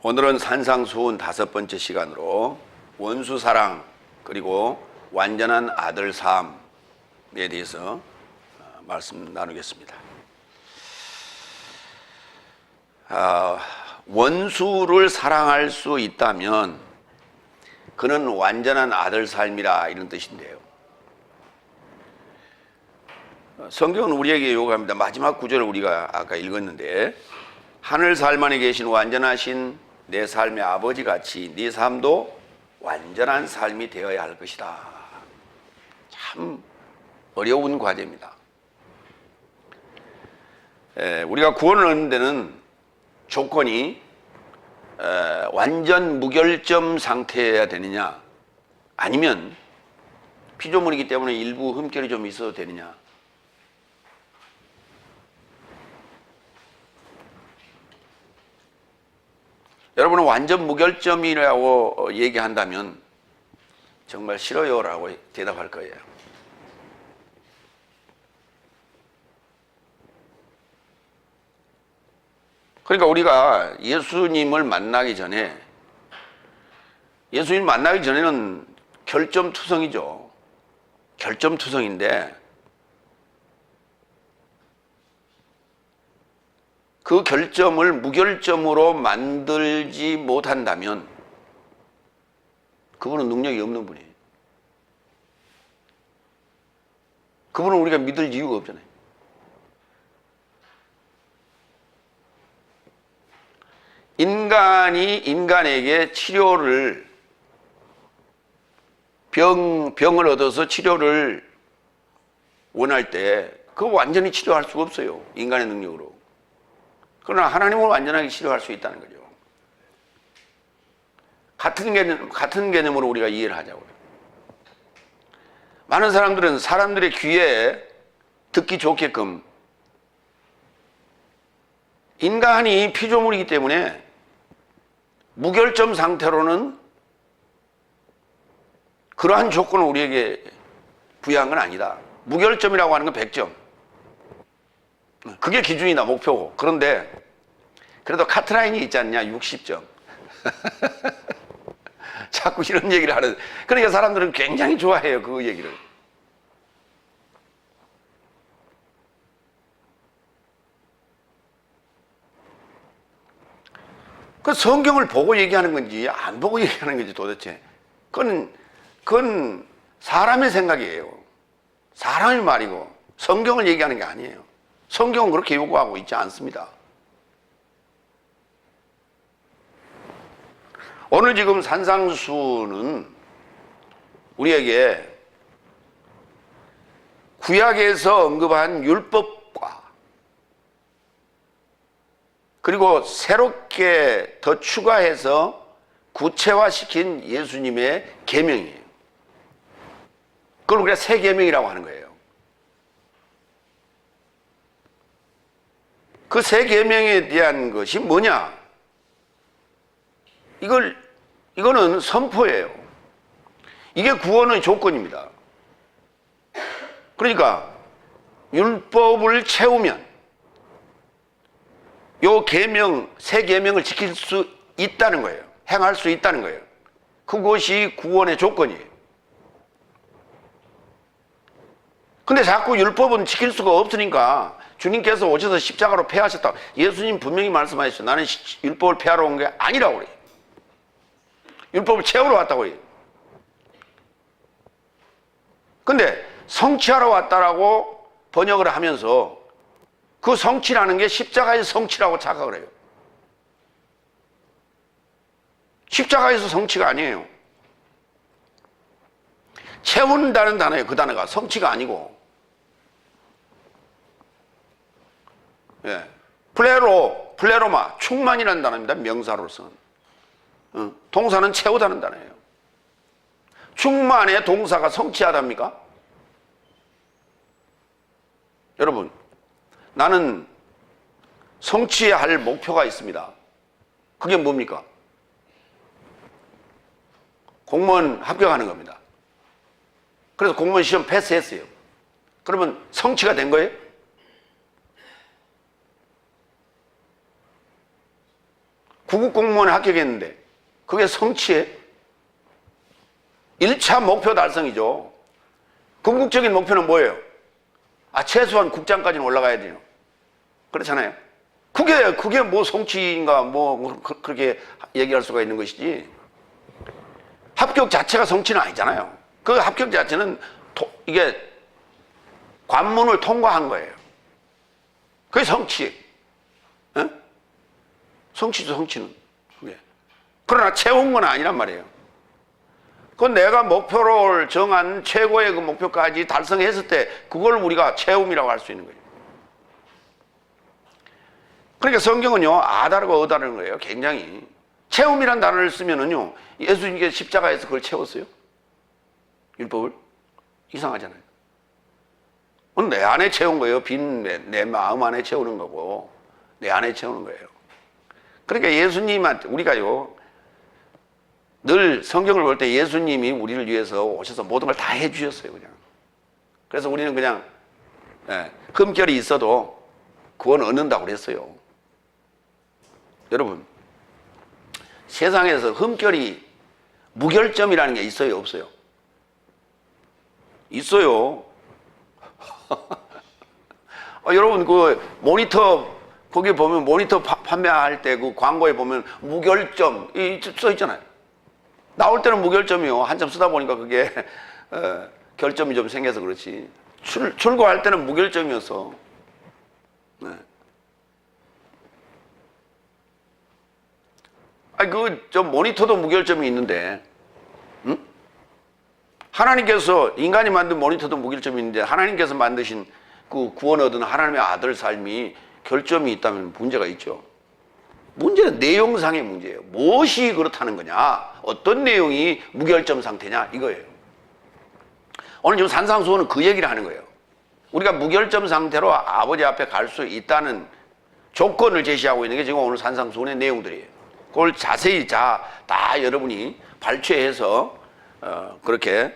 오늘은 산상수훈 5번째 시간으로 원수사랑 그리고 완전한 아들 삶에 대해서 말씀 나누겠습니다. 원수를 사랑할 수 있다면 그는 완전한 아들 삶이라, 이런 뜻인데요. 성경은 우리에게 요구합니다. 마지막 구절을 우리가 아까 읽었는데, 하늘 살만에 계신 완전하신 내 삶의 아버지같이 네 삶도 완전한 삶이 되어야 할 것이다. 참 어려운 과제입니다. 우리가 구원을 얻는 데는 조건이 완전 무결점 상태여야 되느냐, 아니면 피조물이기 때문에 일부 흠결이 좀 있어도 되느냐. 여러분은 완전 무결점이라고 얘기한다면 정말 싫어요 라고 대답할 거예요. 그러니까 우리가 예수님을 만나기 전에, 예수님 만나기 전에는 결점투성이죠. 결점투성인데 그 결점을 무결점으로 만들지 못한다면 그분은 능력이 없는 분이에요. 그분은 우리가 믿을 이유가 없잖아요. 인간이 인간에게 치료를, 병을 얻어서 치료를 원할 때 그거 완전히 치료할 수가 없어요, 인간의 능력으로. 그러나 하나님은 완전하게 치료할 수 있다는 거죠. 같은 개념으로 우리가 이해를 하자고요. 많은 사람들은 사람들의 귀에 듣기 좋게끔, 인간이 피조물이기 때문에 무결점 상태로는 그러한 조건을 우리에게 부여한 건 아니다. 무결점이라고 하는 건 100점. 그게 기준이다, 목표고. 그런데 그래도 카트라인이 있지 않냐, 60점. 자꾸 이런 얘기를 하는. 그러니까 사람들은 굉장히 좋아해요, 그 얘기를. 그 성경을 보고 얘기하는 건지 안 보고 얘기하는 건지 도대체 그건 사람의 생각이에요. 사람의 말이고 성경을 얘기하는 게 아니에요. 성경은 그렇게 요구하고 있지 않습니다. 오늘 지금 산상수는 우리에게 구약에서 언급한 율법과 그리고 새롭게 더 추가해서 구체화시킨 예수님의 계명이에요. 그걸 우리가 새 계명이라고 하는 거예요. 그 새 계명에 대한 것이 뭐냐? 이거는 선포예요. 이게 구원의 조건입니다. 그러니까 율법을 채우면 요 계명, 새 계명을 지킬 수 있다는 거예요. 행할 수 있다는 거예요. 그것이 구원의 조건이에요. 근데 자꾸 율법은 지킬 수가 없으니까 주님께서 오셔서 십자가로 폐하셨다. 예수님 분명히 말씀하셨죠. 나는 율법을 폐하러 온 게 아니라고 그래요. 율법을 채우러 왔다고 해요. 근데 성취하러 왔다라고 번역을 하면서 그 성취라는 게 십자가의 성취라고 착각을 해요. 십자가에서 성취가 아니에요. 채운다는 단어예요. 그 단어가 성취가 아니고. 예. 플레로마, 충만이라는 단어입니다. 명사로서는. 동사는 채우다는 단어예요. 충만의 동사가 성취하답니까? 여러분, 나는 성취해야 할 목표가 있습니다. 그게 뭡니까? 공무원 합격하는 겁니다. 그래서 공무원 시험 패스했어요. 그러면 성취가 된 거예요? 구급 공무원에 합격했는데 그게 성취해? 1차 목표 달성이죠. 궁극적인 목표는 뭐예요? 최소한 국장까지는 올라가야 돼요. 그렇잖아요. 그게 뭐 성취인가 그렇게 얘기할 수가 있는 것이지. 합격 자체가 성취는 아니잖아요. 그 합격 자체는 이게 관문을 통과한 거예요. 그게 성취. 에? 성취죠, 성취는. 그게. 그러나 채운 건 아니란 말이에요. 그건 내가 목표를 정한 최고의 그 목표까지 달성했을 때 그걸 우리가 채움이라고 할 수 있는 거예요. 그러니까 성경은요, 아다르고 어다르는 거예요. 굉장히. 채움이란 단어를 쓰면은요, 예수님께서 십자가에서 그걸 채웠어요. 율법을. 이상하잖아요. 내 안에 채운 거예요. 빈 내 마음 안에 채우는 거고, 내 안에 채우는 거예요. 그러니까 예수님한테, 우리가요, 늘 성경을 볼 때 예수님이 우리를 위해서 오셔서 모든 걸 다 해주셨어요, 그냥. 그래서 우리는 그냥, 흠결이 있어도 구원 얻는다고 그랬어요. 여러분, 세상에서 흠결이 무결점이라는 게 있어요, 없어요? 있어요. 여러분, 그 모니터, 거기 보면 모니터 판매할 때 그 광고에 보면 무결점 써 있잖아요. 나올 때는 무결점이요. 한참 쓰다 보니까 그게 결점이 좀 생겨서 그렇지. 출고할 때는 무결점이었어. 네. 좀 모니터도 무결점이 있는데, 응? 하나님께서, 인간이 만든 모니터도 무결점이 있는데, 하나님께서 만드신 그 구원 얻은 하나님의 아들 삶이 결점이 있다면 문제가 있죠. 문제는 내용상의 문제예요. 무엇이 그렇다는 거냐? 어떤 내용이 무결점 상태냐? 이거예요. 오늘 지금 산상수훈은 그 얘기를 하는 거예요. 우리가 무결점 상태로 아버지 앞에 갈 수 있다는 조건을 제시하고 있는 게 지금 오늘 산상수훈의 내용들이에요. 그걸 자세히 다 여러분이 발췌해서 그렇게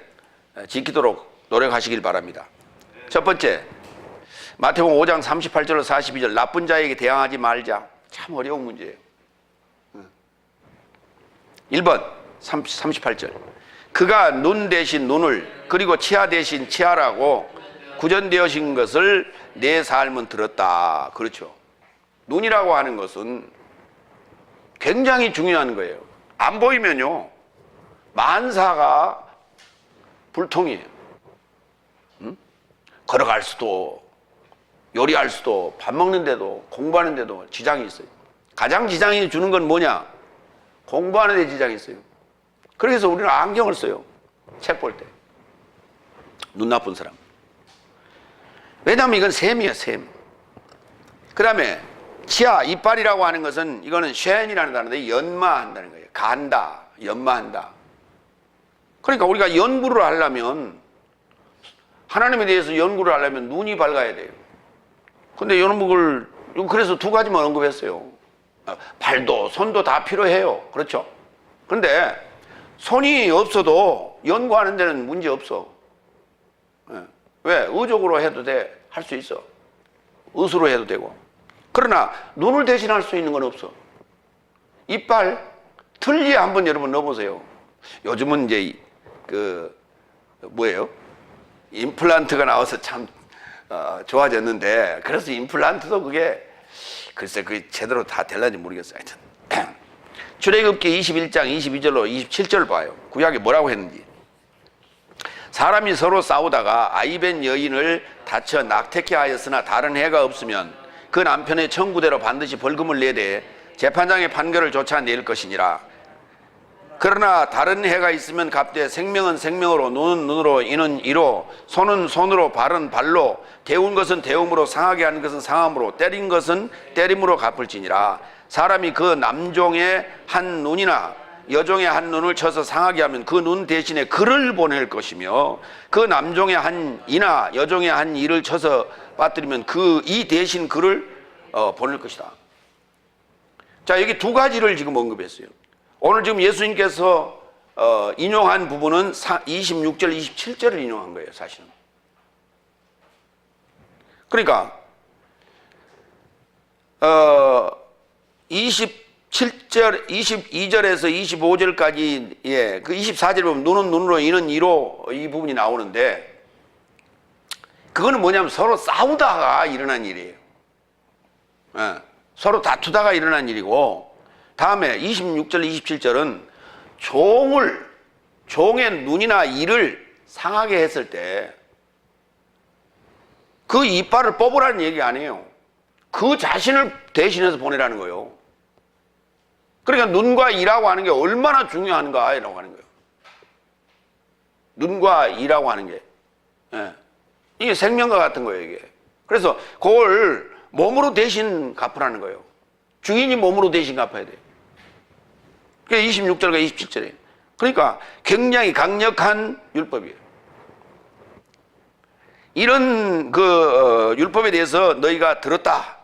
지키도록 노력하시길 바랍니다. 첫 번째, 마태복음 5장 38절로 42절, 나쁜 자에게 대항하지 말자. 참 어려운 문제예요. 1번 38절, 그가 눈 대신 눈을 그리고 치아 대신 치아라고 구전되어진 것을 내 삶은 들었다. 그렇죠. 눈이라고 하는 것은 굉장히 중요한 거예요. 안 보이면요, 만사가 불통이에요. 응? 걸어갈 수도, 요리할 수도, 밥 먹는데도, 공부하는데도 지장이 있어요. 가장 지장이 주는 건 뭐냐? 공부하는 데 지장이 있어요. 그래서 우리는 안경을 써요. 책 볼 때. 눈 나쁜 사람. 왜냐하면 이건 셈이에요, 셈. 그 다음에 치아, 이빨이라고 하는 것은 이거는 쉔이라는 단어인데 연마한다는 거예요. 간다, 연마한다. 그러니까 우리가 연구를 하려면, 하나님에 대해서 연구를 하려면 눈이 밝아야 돼요. 근데 연구를, 그래서 두 가지만 언급했어요. 발도 손도 다 필요해요. 그렇죠? 그런데 손이 없어도 연구하는 데는 문제 없어. 왜? 의족으로 해도 돼. 할 수 있어. 의수로 해도 되고. 그러나 눈을 대신할 수 있는 건 없어. 이빨, 틀니에 한번 여러분 넣어보세요. 요즘은 이제 뭐예요? 임플란트가 나와서 참 좋아졌는데, 그래서 임플란트도 그게 글쎄 그게 제대로 다 될는지 모르겠어요. 하여튼 출애굽기 21장 22절로 27절 봐요. 구약에 뭐라고 했는지. 사람이 서로 싸우다가 아이벤 여인을 다쳐 낙태케 하였으나 다른 해가 없으면 그 남편의 청구대로 반드시 벌금을 내되 재판장의 판결을 쫓아낼 것이니라. 그러나 다른 해가 있으면 갚되 생명은 생명으로, 눈은 눈으로, 이는 이로, 손은 손으로, 발은 발로, 데운 것은 데움으로, 상하게 하는 것은 상함으로, 때린 것은 때림으로 갚을지니라. 사람이 그 남종의 한 눈이나 여종의 한 눈을 쳐서 상하게 하면 그 눈 대신에 글을 보낼 것이며, 그 남종의 한 이나 여종의 한 이를 쳐서 빠뜨리면 그 이 대신 글을 보낼 것이다. 자, 여기 두 가지를 지금 언급했어요. 오늘 지금 예수님께서 인용한 부분은 26절, 27절을 인용한 거예요, 사실은. 그러니까 27 7절 22절에서 25절까지 예, 그 24절에 보면 눈은 눈으로 이는 이로 이 부분이 나오는데 그거는 뭐냐면 서로 싸우다가 일어난 일이에요. 예, 서로 다투다가 일어난 일이고 다음에 26절 27절은 종의 눈이나 이를 상하게 했을 때 그 이빨을 뽑으라는 얘기 아니에요. 그 자신을 대신해서 보내라는 거예요. 그러니까 눈과 이라고 하는 게 얼마나 중요한가라고 하는 거예요. 눈과 이라고 하는 게 예. 이게 생명과 같은 거예요. 이게. 그래서 그걸 몸으로 대신 갚으라는 거예요. 주인이 몸으로 대신 갚아야 돼요. 그게 26절과 27절이에요. 그러니까 굉장히 강력한 율법이에요. 이런 율법에 대해서 너희가 들었다.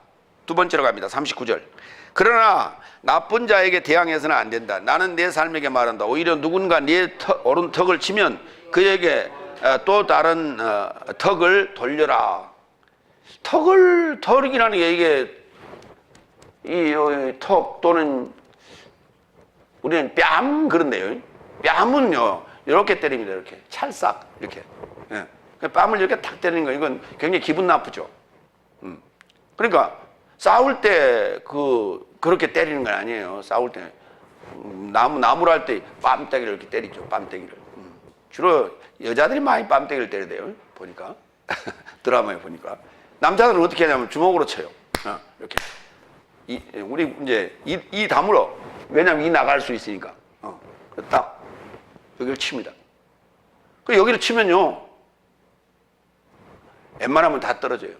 두 번째로 갑니다. 39절. 그러나 나쁜 자에게 대항해서는 안 된다. 나는 내 삶에게 말한다. 오히려 누군가 네 오른턱을 치면 그에게 또 다른 턱을 돌려라. 턱이라는 게 이게 이 턱 또는 우리는 뺨 그런데요. 뺨은요 이렇게 때립니다. 이렇게 찰싹 이렇게. 예. 뺨을 이렇게 탁 때리는 거 이건 굉장히 기분 나쁘죠. 그러니까 싸울 때 그렇게 때리는 건 아니에요. 싸울 때 나무로 할 때 뺨때기를 이렇게 때리죠. 뺨때기를. 주로 여자들이 많이 뺨때기를 때려대요. 보니까 드라마에 보니까 남자들은 어떻게 하냐면 주먹으로 쳐요. 이렇게 우리 이제 이 다물어. 왜냐면 이 나갈 수 있으니까. 딱 여기를 칩니다. 그 여기를 치면요. 웬만하면 다 떨어져요.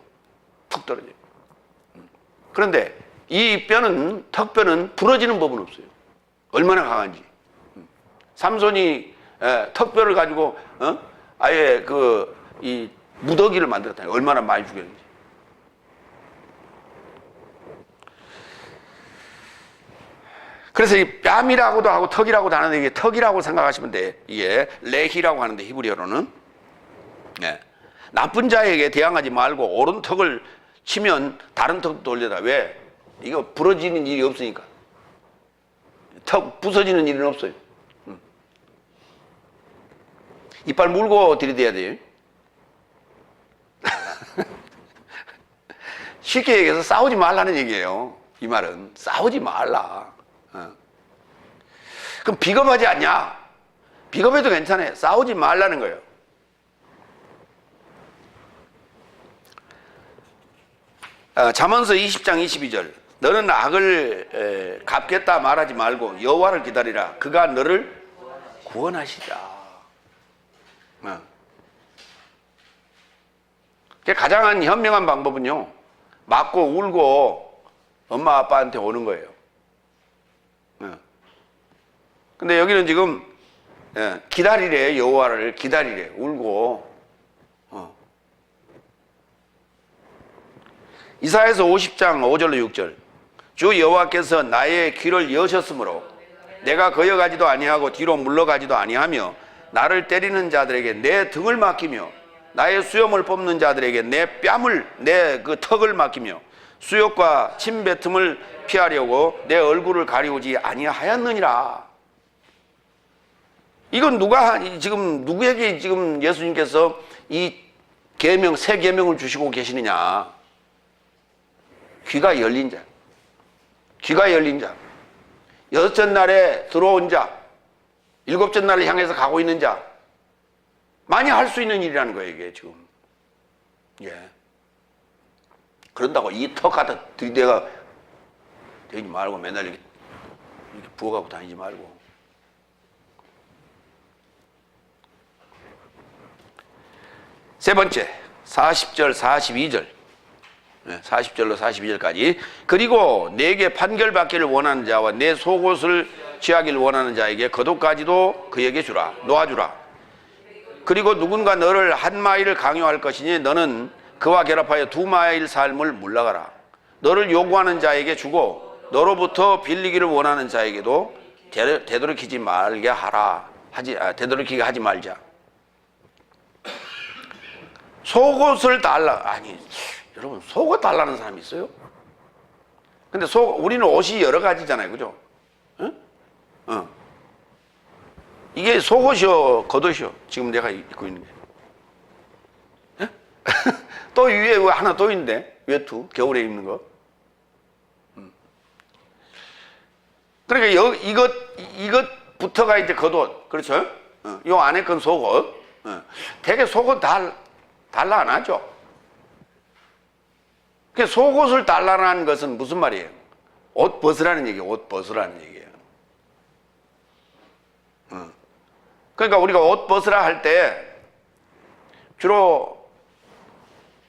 툭 떨어져요. 그런데 이 뼈는 턱뼈는 부러지는 법은 없어요. 얼마나 강한지. 삼손이 턱뼈를 가지고 아예 이 무더기를 만들었다. 얼마나 많이 죽였는지. 그래서 이 뺨이라고도 하고 턱이라고도 하는데 이게 턱이라고 생각하시면 돼. 이게 레히라고 하는데 히브리어로는. 네. 나쁜 자에게 대항하지 말고 옳은 턱을 치면 다른 턱도 돌려라. 왜? 이거 부러지는 일이 없으니까. 턱 부서지는 일은 없어요. 이빨 물고 들이대야 돼요. 쉽게 얘기해서 싸우지 말라는 얘기예요. 이 말은 싸우지 말라. 그럼 비겁하지 않냐? 비겁해도 괜찮아요. 싸우지 말라는 거예요. 잠언서 20장 22절. 너는 악을 갚겠다 말하지 말고 여호와를 기다리라. 그가 너를 구원하시리라. 가장 현명한 방법은요, 맞고 울고 엄마 아빠한테 오는 거예요. 근데 여기는 지금 기다리래. 여호와를 기다리래. 울고. 이사야서 50장 5절로 6절. 주 여호와께서 나의 귀를 여셨으므로 내가 거여가지도 아니하고 뒤로 물러가지도 아니하며 나를 때리는 자들에게 내 등을 맡기며 나의 수염을 뽑는 자들에게 내 뺨을 내 그 턱을 맡기며 수욕과 침뱉음을 피하려고 내 얼굴을 가리우지 아니하였느니라. 이건 지금 누구에게 지금 예수님께서 이 계명 새 계명을 주시고 계시느냐? 귀가 열린 자, 귀가 열린 자, 여섯째 날에 들어온 자, 일곱째 날을 향해서 가고 있는 자, 많이 할 수 있는 일이라는 거예요, 이게 지금. 예. 그런다고 이 턱 갖다 들이대가 되지 말고 맨날 이렇게 부어가고 다니지 말고. 세 번째, 40절, 42절. 40절로 42절까지. 그리고 내게 판결받기를 원하는 자와 내 속옷을 취하기를 원하는 자에게 겉옷까지도 그에게 주라. 놓아주라. 그리고 누군가 너를 한 마일을 강요할 것이니 너는 그와 결합하여 2마일 삶을 물러가라. 너를 요구하는 자에게 주고 너로부터 빌리기를 원하는 자에게도 되도록이지 말게 하라. 되도록이게 하지 말자. 속옷을 달라. 아니, 여러분, 속옷 달라는 사람이 있어요? 근데 우리는 옷이 여러 가지잖아요. 그죠? 이게 속옷이요, 겉옷이요. 지금 내가 입고 있는 게. 또 위에 하나 또 있는데, 외투, 겨울에 입는 거. 그러니까 이것부터가 이제 겉옷. 그렇죠? 요 안에 건 속옷. 되게 속옷 달라 안 하죠? 그 속옷을 달라는 것은 무슨 말이에요? 옷 벗으라는 얘기예요. 옷 벗으라는 얘기예요. 그러니까 우리가 옷 벗으라 할 때 주로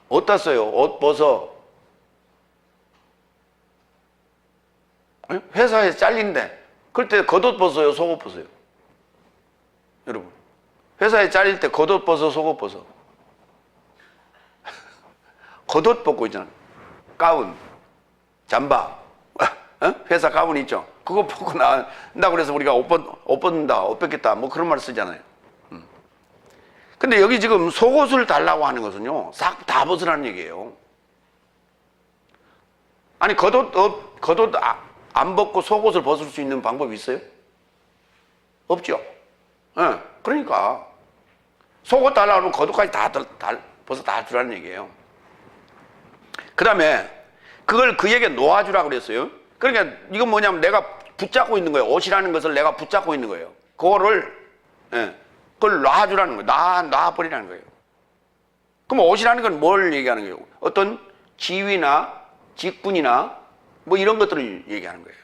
어디다 써요? 옷 벗어. 회사에서 잘린대. 그럴 때 겉옷 벗어요? 속옷 벗어요? 여러분, 회사에 잘릴 때 겉옷 벗어? 속옷 벗어? 겉옷 벗고 있잖아. 가운, 잠바, 회사 가운 있죠? 그거 벗고 나온다 그래서 우리가 옷 벗는다, 옷 벗겠다, 뭐 그런 말 쓰잖아요. 근데 여기 지금 속옷을 달라고 하는 것은요, 싹 다 벗으라는 얘기예요. 아니, 겉옷 안 벗고 속옷을 벗을 수 있는 방법이 있어요? 없죠? 그러니까 속옷 달라고 하면 겉옷까지 다 벗어 다 주라는 얘기예요. 그 다음에 그걸 그에게 놓아주라고 그랬어요. 그러니까 이건 뭐냐면 내가 붙잡고 있는 거예요. 옷이라는 것을 내가 붙잡고 있는 거예요. 그걸 놔주라는 거예요. 놔버리라는 거예요. 그럼 옷이라는 건 뭘 얘기하는 거예요? 어떤 지위나 직분이나 뭐 이런 것들을 얘기하는 거예요.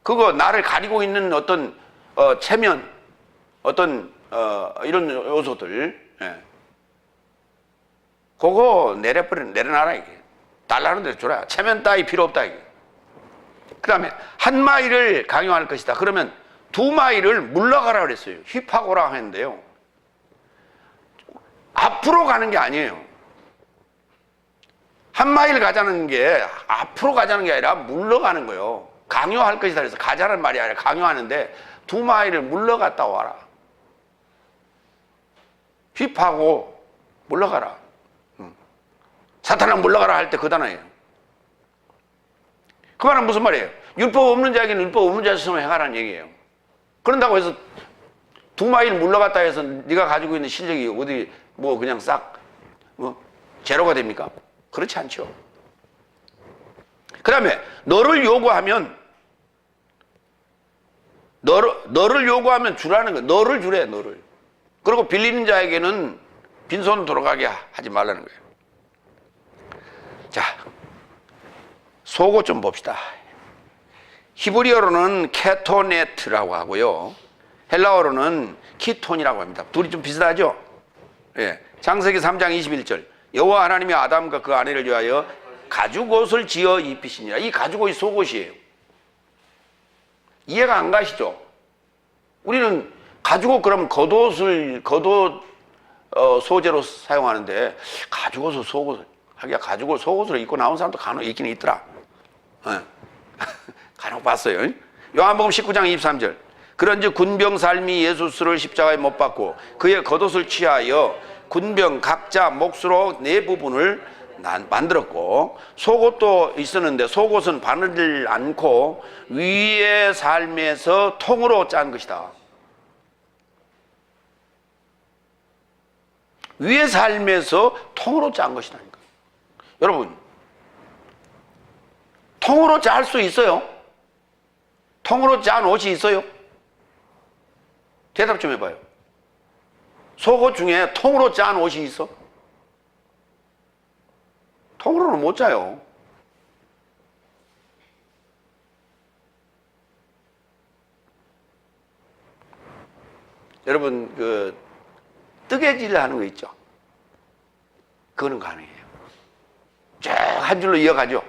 그거 나를 가리고 있는 어떤 체면, 어떤 이런 요소들, 그거 내려놔라 이게. 달라는 대로 줘라. 체면 따위 필요 없다 이게. 그 다음에 한 마일을 강요할 것이다. 그러면 2마일을 물러가라 그랬어요. 휘파고라 했는데요. 앞으로 가는 게 아니에요. 한 마일 가자는 게 앞으로 가자는 게 아니라 물러가는 거예요. 강요할 것이다 그래서 가자는 말이 아니라 강요하는데 2마일을 물러갔다 와라. 휘파고 물러가라. 사탄아 물러가라 할 때 그 단어예요. 그 말은 무슨 말이에요? 율법 없는 자에게는 율법 없는 자처럼 행하라는 얘기예요. 그런다고 해서 2마일 물러갔다 해서 네가 가지고 있는 실력이 어디 뭐 그냥 싹 제로가 됩니까? 그렇지 않죠. 그 다음에 너를 요구하면 주라는 거예요. 너를 주래, 너를. 그리고 빌리는 자에게는 빈손 돌아가게 하지 말라는 거예요. 자, 속옷 좀 봅시다. 히브리어로는 케토네트라고 하고요. 헬라어로는 키톤이라고 합니다. 둘이 좀 비슷하죠? 예. 창세기 3장 21절. 여호와 하나님이 아담과 그 아내를 위하여 가죽옷을 지어 입히시니라. 이 가죽옷이 속옷이에요. 이해가 안 가시죠? 우리는 가죽옷 그러면 겉옷 소재로 사용하는데 가죽옷을 속옷을 하기야 가죽옷 속옷으로 입고 나온 사람도 간혹 있긴 있더라. 간혹 봤어요. 요한복음 19장 23절. 그런즉 군병 삶이 예수스를 십자가에 못 박고 그의 겉옷을 취하여 군병 각자 몫으로 4부분을 만들었고 속옷도 있었는데 속옷은 바늘 않고 위의 삶에서 통으로 짠 것이다. 위의 삶에서 통으로 짠 것이라니까. 여러분, 통으로 짤 수 있어요? 통으로 짠 옷이 있어요? 대답 좀 해봐요. 속옷 중에 통으로 짠 옷이 있어? 통으로는 못 짜요. 여러분, 그 뜨개질 하는 거 있죠? 그거는 가능해요. 쫙 한 줄로 이어가죠?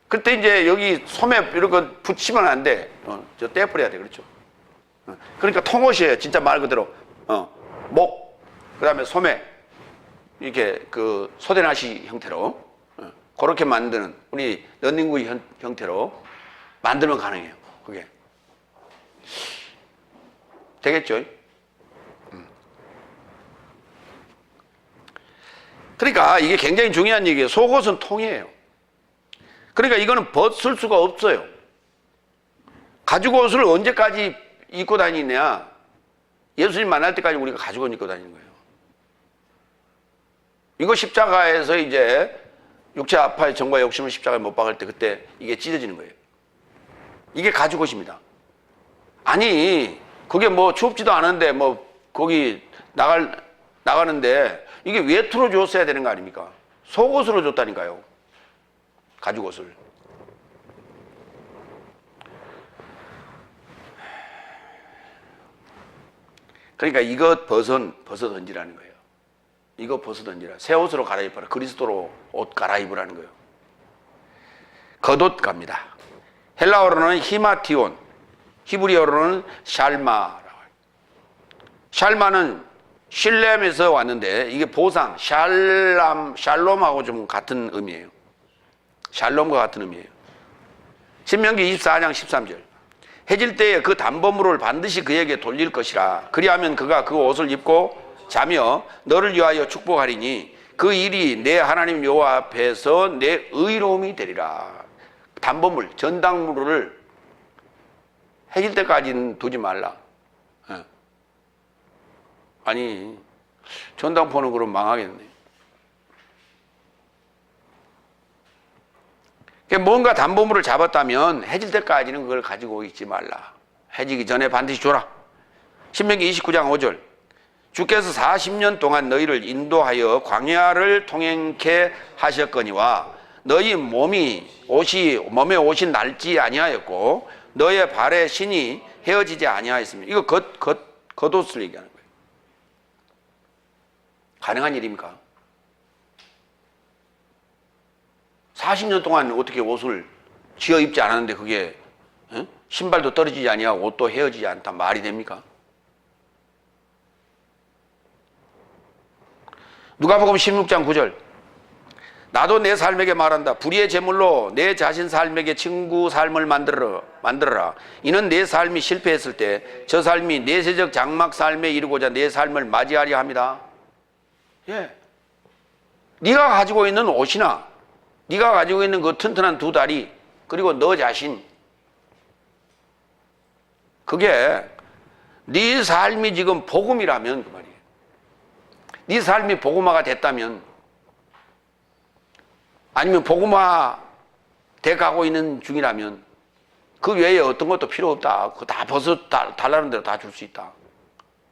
그때 이제 여기 소매 이런 거 붙이면 안 돼. 저 떼버려야 돼. 그렇죠? 그러니까 통옷이에요. 진짜 말 그대로. 목, 그 다음에 소매. 이렇게 그 소대나시 형태로. 그렇게 만드는, 우리 런닝구이 형태로 만들면 가능해요. 그게. 되겠죠? 그러니까 이게 굉장히 중요한 얘기예요. 속옷은 통이에요. 그러니까 이거는 벗을 수가 없어요. 가죽 옷을 언제까지 입고 다니냐? 예수님 만날 때까지 우리가 가죽 옷 입고 다니는 거예요. 이거 십자가에서 이제 육체 아파의 정과 욕심을 십자가에 못 박을 때 그때 이게 찢어지는 거예요. 이게 가죽 옷입니다. 아니 그게 뭐 춥지도 않은데 뭐 거기 나가는데 이게 외투로 줬어야 되는 거 아닙니까? 속옷으로 줬다니까요. 가죽 옷을. 그러니까 이것 벗어 던지라는 거예요. 이거 벗어 던지라. 새 옷으로 갈아입어라. 그리스도로 옷 갈아입으라는 거예요. 겉옷 갑니다. 헬라어로는 히마티온, 히브리어로는 샬마라고 해요. 샬마는 실렘에서 왔는데 이게 보상, 샬롬하고 좀 같은 의미예요. 샬롬과 같은 의미예요. 신명기 24장 13절. 해질 때에 그 담보물을 반드시 그에게 돌릴 것이라. 그리하면 그가 그 옷을 입고 자며 너를 위하여 축복하리니 그 일이 내 하나님 여호와 앞에서 내 의로움이 되리라. 담보물, 전당물을 해질 때까지는 두지 말라. 아니 전당포는 그럼 망하겠네. 뭔가 담보물을 잡았다면 해질 때까지는 그걸 가지고 있지 말라. 해지기 전에 반드시 줘라. 신명기 29장 5절. 주께서 40년 동안 너희를 인도하여 광야를 통행케 하셨거니와 너희 몸에 옷이 낡지 아니하였고 너의 발의 신이 헤어지지 아니하였습니다. 이거 겉옷을 얘기하는 거예요. 가능한 일입니까? 40년 동안 어떻게 옷을 지어 입지 않았는데 그게 신발도 떨어지지 아니하고 옷도 헤어지지 않다 말이 됩니까? 누가복음 16장 9절. 나도 내 삶에게 말한다. 불의의 제물로 내 자신 삶에게 친구 삶을 만들어라. 이는 내 삶이 실패했을 때 저 삶이 내세적 장막 삶에 이르고자 내 삶을 맞이하려 합니다. 예. 네가 가지고 있는 옷이나 네가 가지고 있는 그 튼튼한 두 다리 그리고 너 자신 그게 네 삶이 지금 복음이라면 그 말이에요. 네 삶이 복음화가 됐다면 아니면 복음화 돼 가고 있는 중이라면 그 외에 어떤 것도 필요 없다. 그거 다 벗어 달라는 대로 다 줄 수 있다.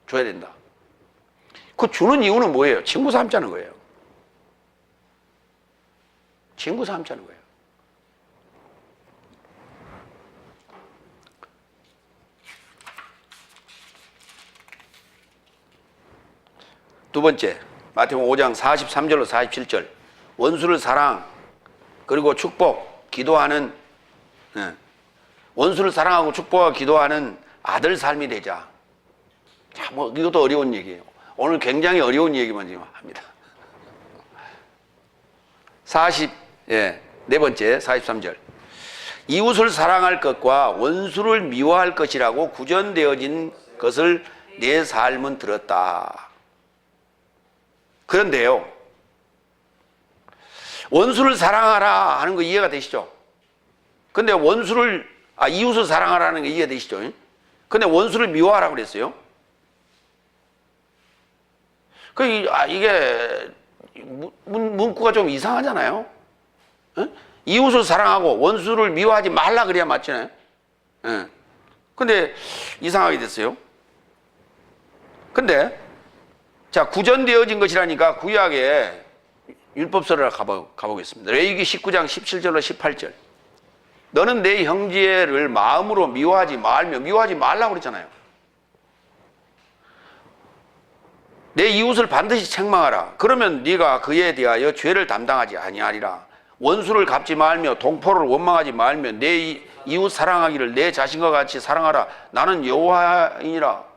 줘야 된다. 그 주는 이유는 뭐예요? 친구 삼자는 거예요. 친구 삼자는 거예요. 두 번째, 마태복음 5장 43절로 47절. 원수를 사랑, 그리고 축복, 기도하는, 원수를 사랑하고 축복하고 기도하는 아들 삶이 되자. 자, 뭐, 이것도 어려운 얘기예요. 오늘 굉장히 어려운 얘기만 지금 합니다. 네 번째, 43절. 이웃을 사랑할 것과 원수를 미워할 것이라고 구전되어진 것을 내 삶은 들었다. 그런데요, 원수를 사랑하라 하는 거 이해가 되시죠? 근데 이웃을 사랑하라는 게 이해가 되시죠? 근데 원수를 미워하라고 그랬어요? 이게 문구가 좀 이상하잖아요? 이웃을 사랑하고 원수를 미워하지 말라 그래야 맞잖아요? 근데 이상하게 됐어요. 근데 자, 구전되어진 것이라니까 구약에 율법서를 가보겠습니다. 레위기 19장 17절로 18절. 너는 내 형제를 마음으로 미워하지 말라고 그랬잖아요. 내 이웃을 반드시 책망하라. 그러면 네가 그에 대하여 죄를 담당하지 아니하리라. 원수를 갚지 말며 동포를 원망하지 말며 내 이웃 사랑하기를 내 자신과 같이 사랑하라. 나는 여호와이니라.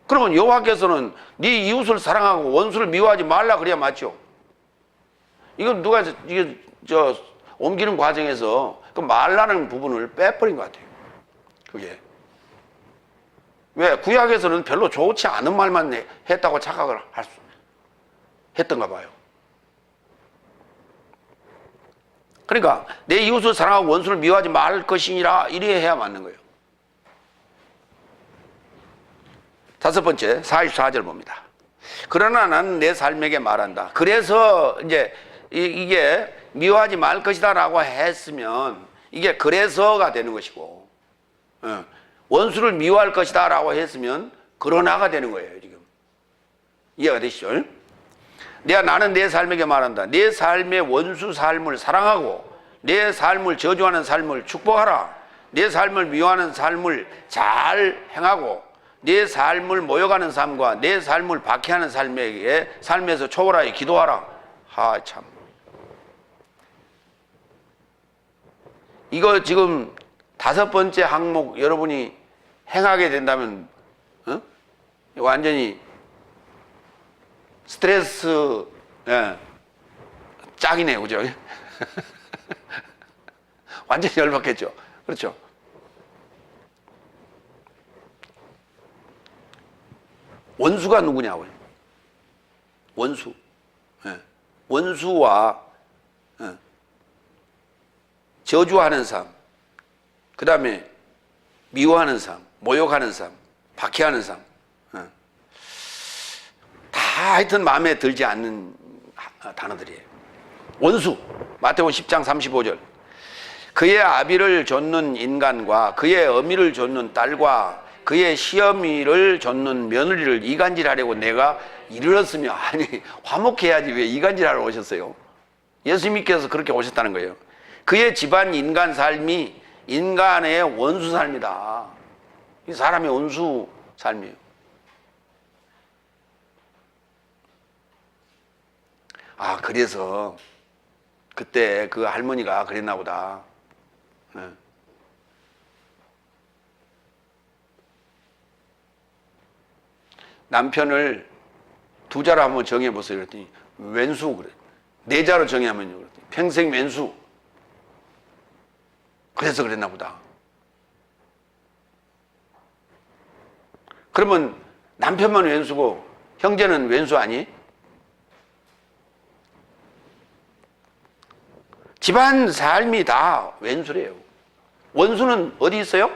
그러면 여호와께서는 네 이웃을 사랑하고 원수를 미워하지 말라 그래야 맞죠? 이건 누가 옮기는 과정에서 그 말라는 부분을 빼버린 것 같아요. 그게 왜 구약에서는 별로 좋지 않은 말만 했다고 착각을 했던가 봐요. 그러니까 내 이웃을 사랑하고 원수를 미워하지 말 것이니라, 이래 해야 맞는 거예요. 다섯 번째 44절 봅니다. 그러나 나는 내 삶에게 말한다. 그래서 이제 이게 미워하지 말 것이다 라고 했으면 이게 그래서가 되는 것이고, 원수를 미워할 것이다 라고 했으면 그러나가 되는 거예요. 지금 이해가 되시죠? 나는 내 삶에게 말한다. 내 삶의 원수 삶을 사랑하고 내 삶을 저주하는 삶을 축복하라. 내 삶을 미워하는 삶을 잘 행하고 내 삶을 모욕하는 삶과 내 삶을 박해하는 삶에서 초월하여 기도하라. 참, 이거 지금 다섯 번째 항목 여러분이 행하게 된다면 완전히 스트레스 짝이네요, 그죠? 완전히 열받겠죠. 그렇죠? 원수가 누구냐고요? 원수. 원수와 저주하는 삶, 그 다음에 미워하는 삶, 모욕하는 삶, 박해하는 삶, 다 하여튼 마음에 들지 않는 단어들이에요. 원수, 마태복음 10장 35절. 그의 아비를 좇는 인간과 그의 어미를 좇는 딸과 그의 시어미를 좇는 며느리를 이간질하려고 내가 이르렀으며. 아니, 화목해야지 왜 이간질하러 오셨어요? 예수님께서 그렇게 오셨다는 거예요. 그의 집안 인간 삶이 인간의 원수 삶이다. 이 사람의 원수 삶이에요. 그래서 그때 그 할머니가 그랬나 보다. 남편을 두 자로 한번 정해보세요. 그랬더니 왼수 그래. 네 자로 정의하면요. 그랬더니 평생 왼수. 그래서 그랬나 보다. 그러면 남편만 왼수고 형제는 왼수 아니? 집안 삶이 다 왼수래요. 원수는 어디 있어요?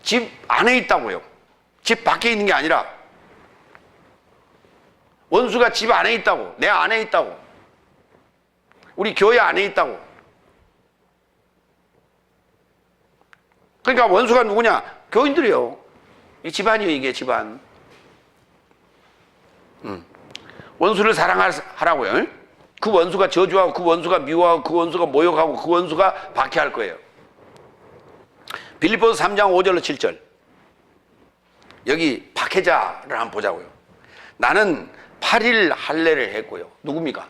집 안에 있다고요. 집 밖에 있는 게 아니라 원수가 집 안에 있다고. 내 안에 있다고. 우리 교회 안에 있다고. 그러니까 원수가 누구냐? 교인들이요. 이 집안이에요. 이게 집안. 원수를 사랑하라고요. 그 원수가 저주하고 그 원수가 미워하고 그 원수가 모욕하고 그 원수가 박해할 거예요. 빌립보서 3장 5절로 7절. 여기 박해자를 한번 보자고요. 나는 8일 할례를 했고요. 누굽니까?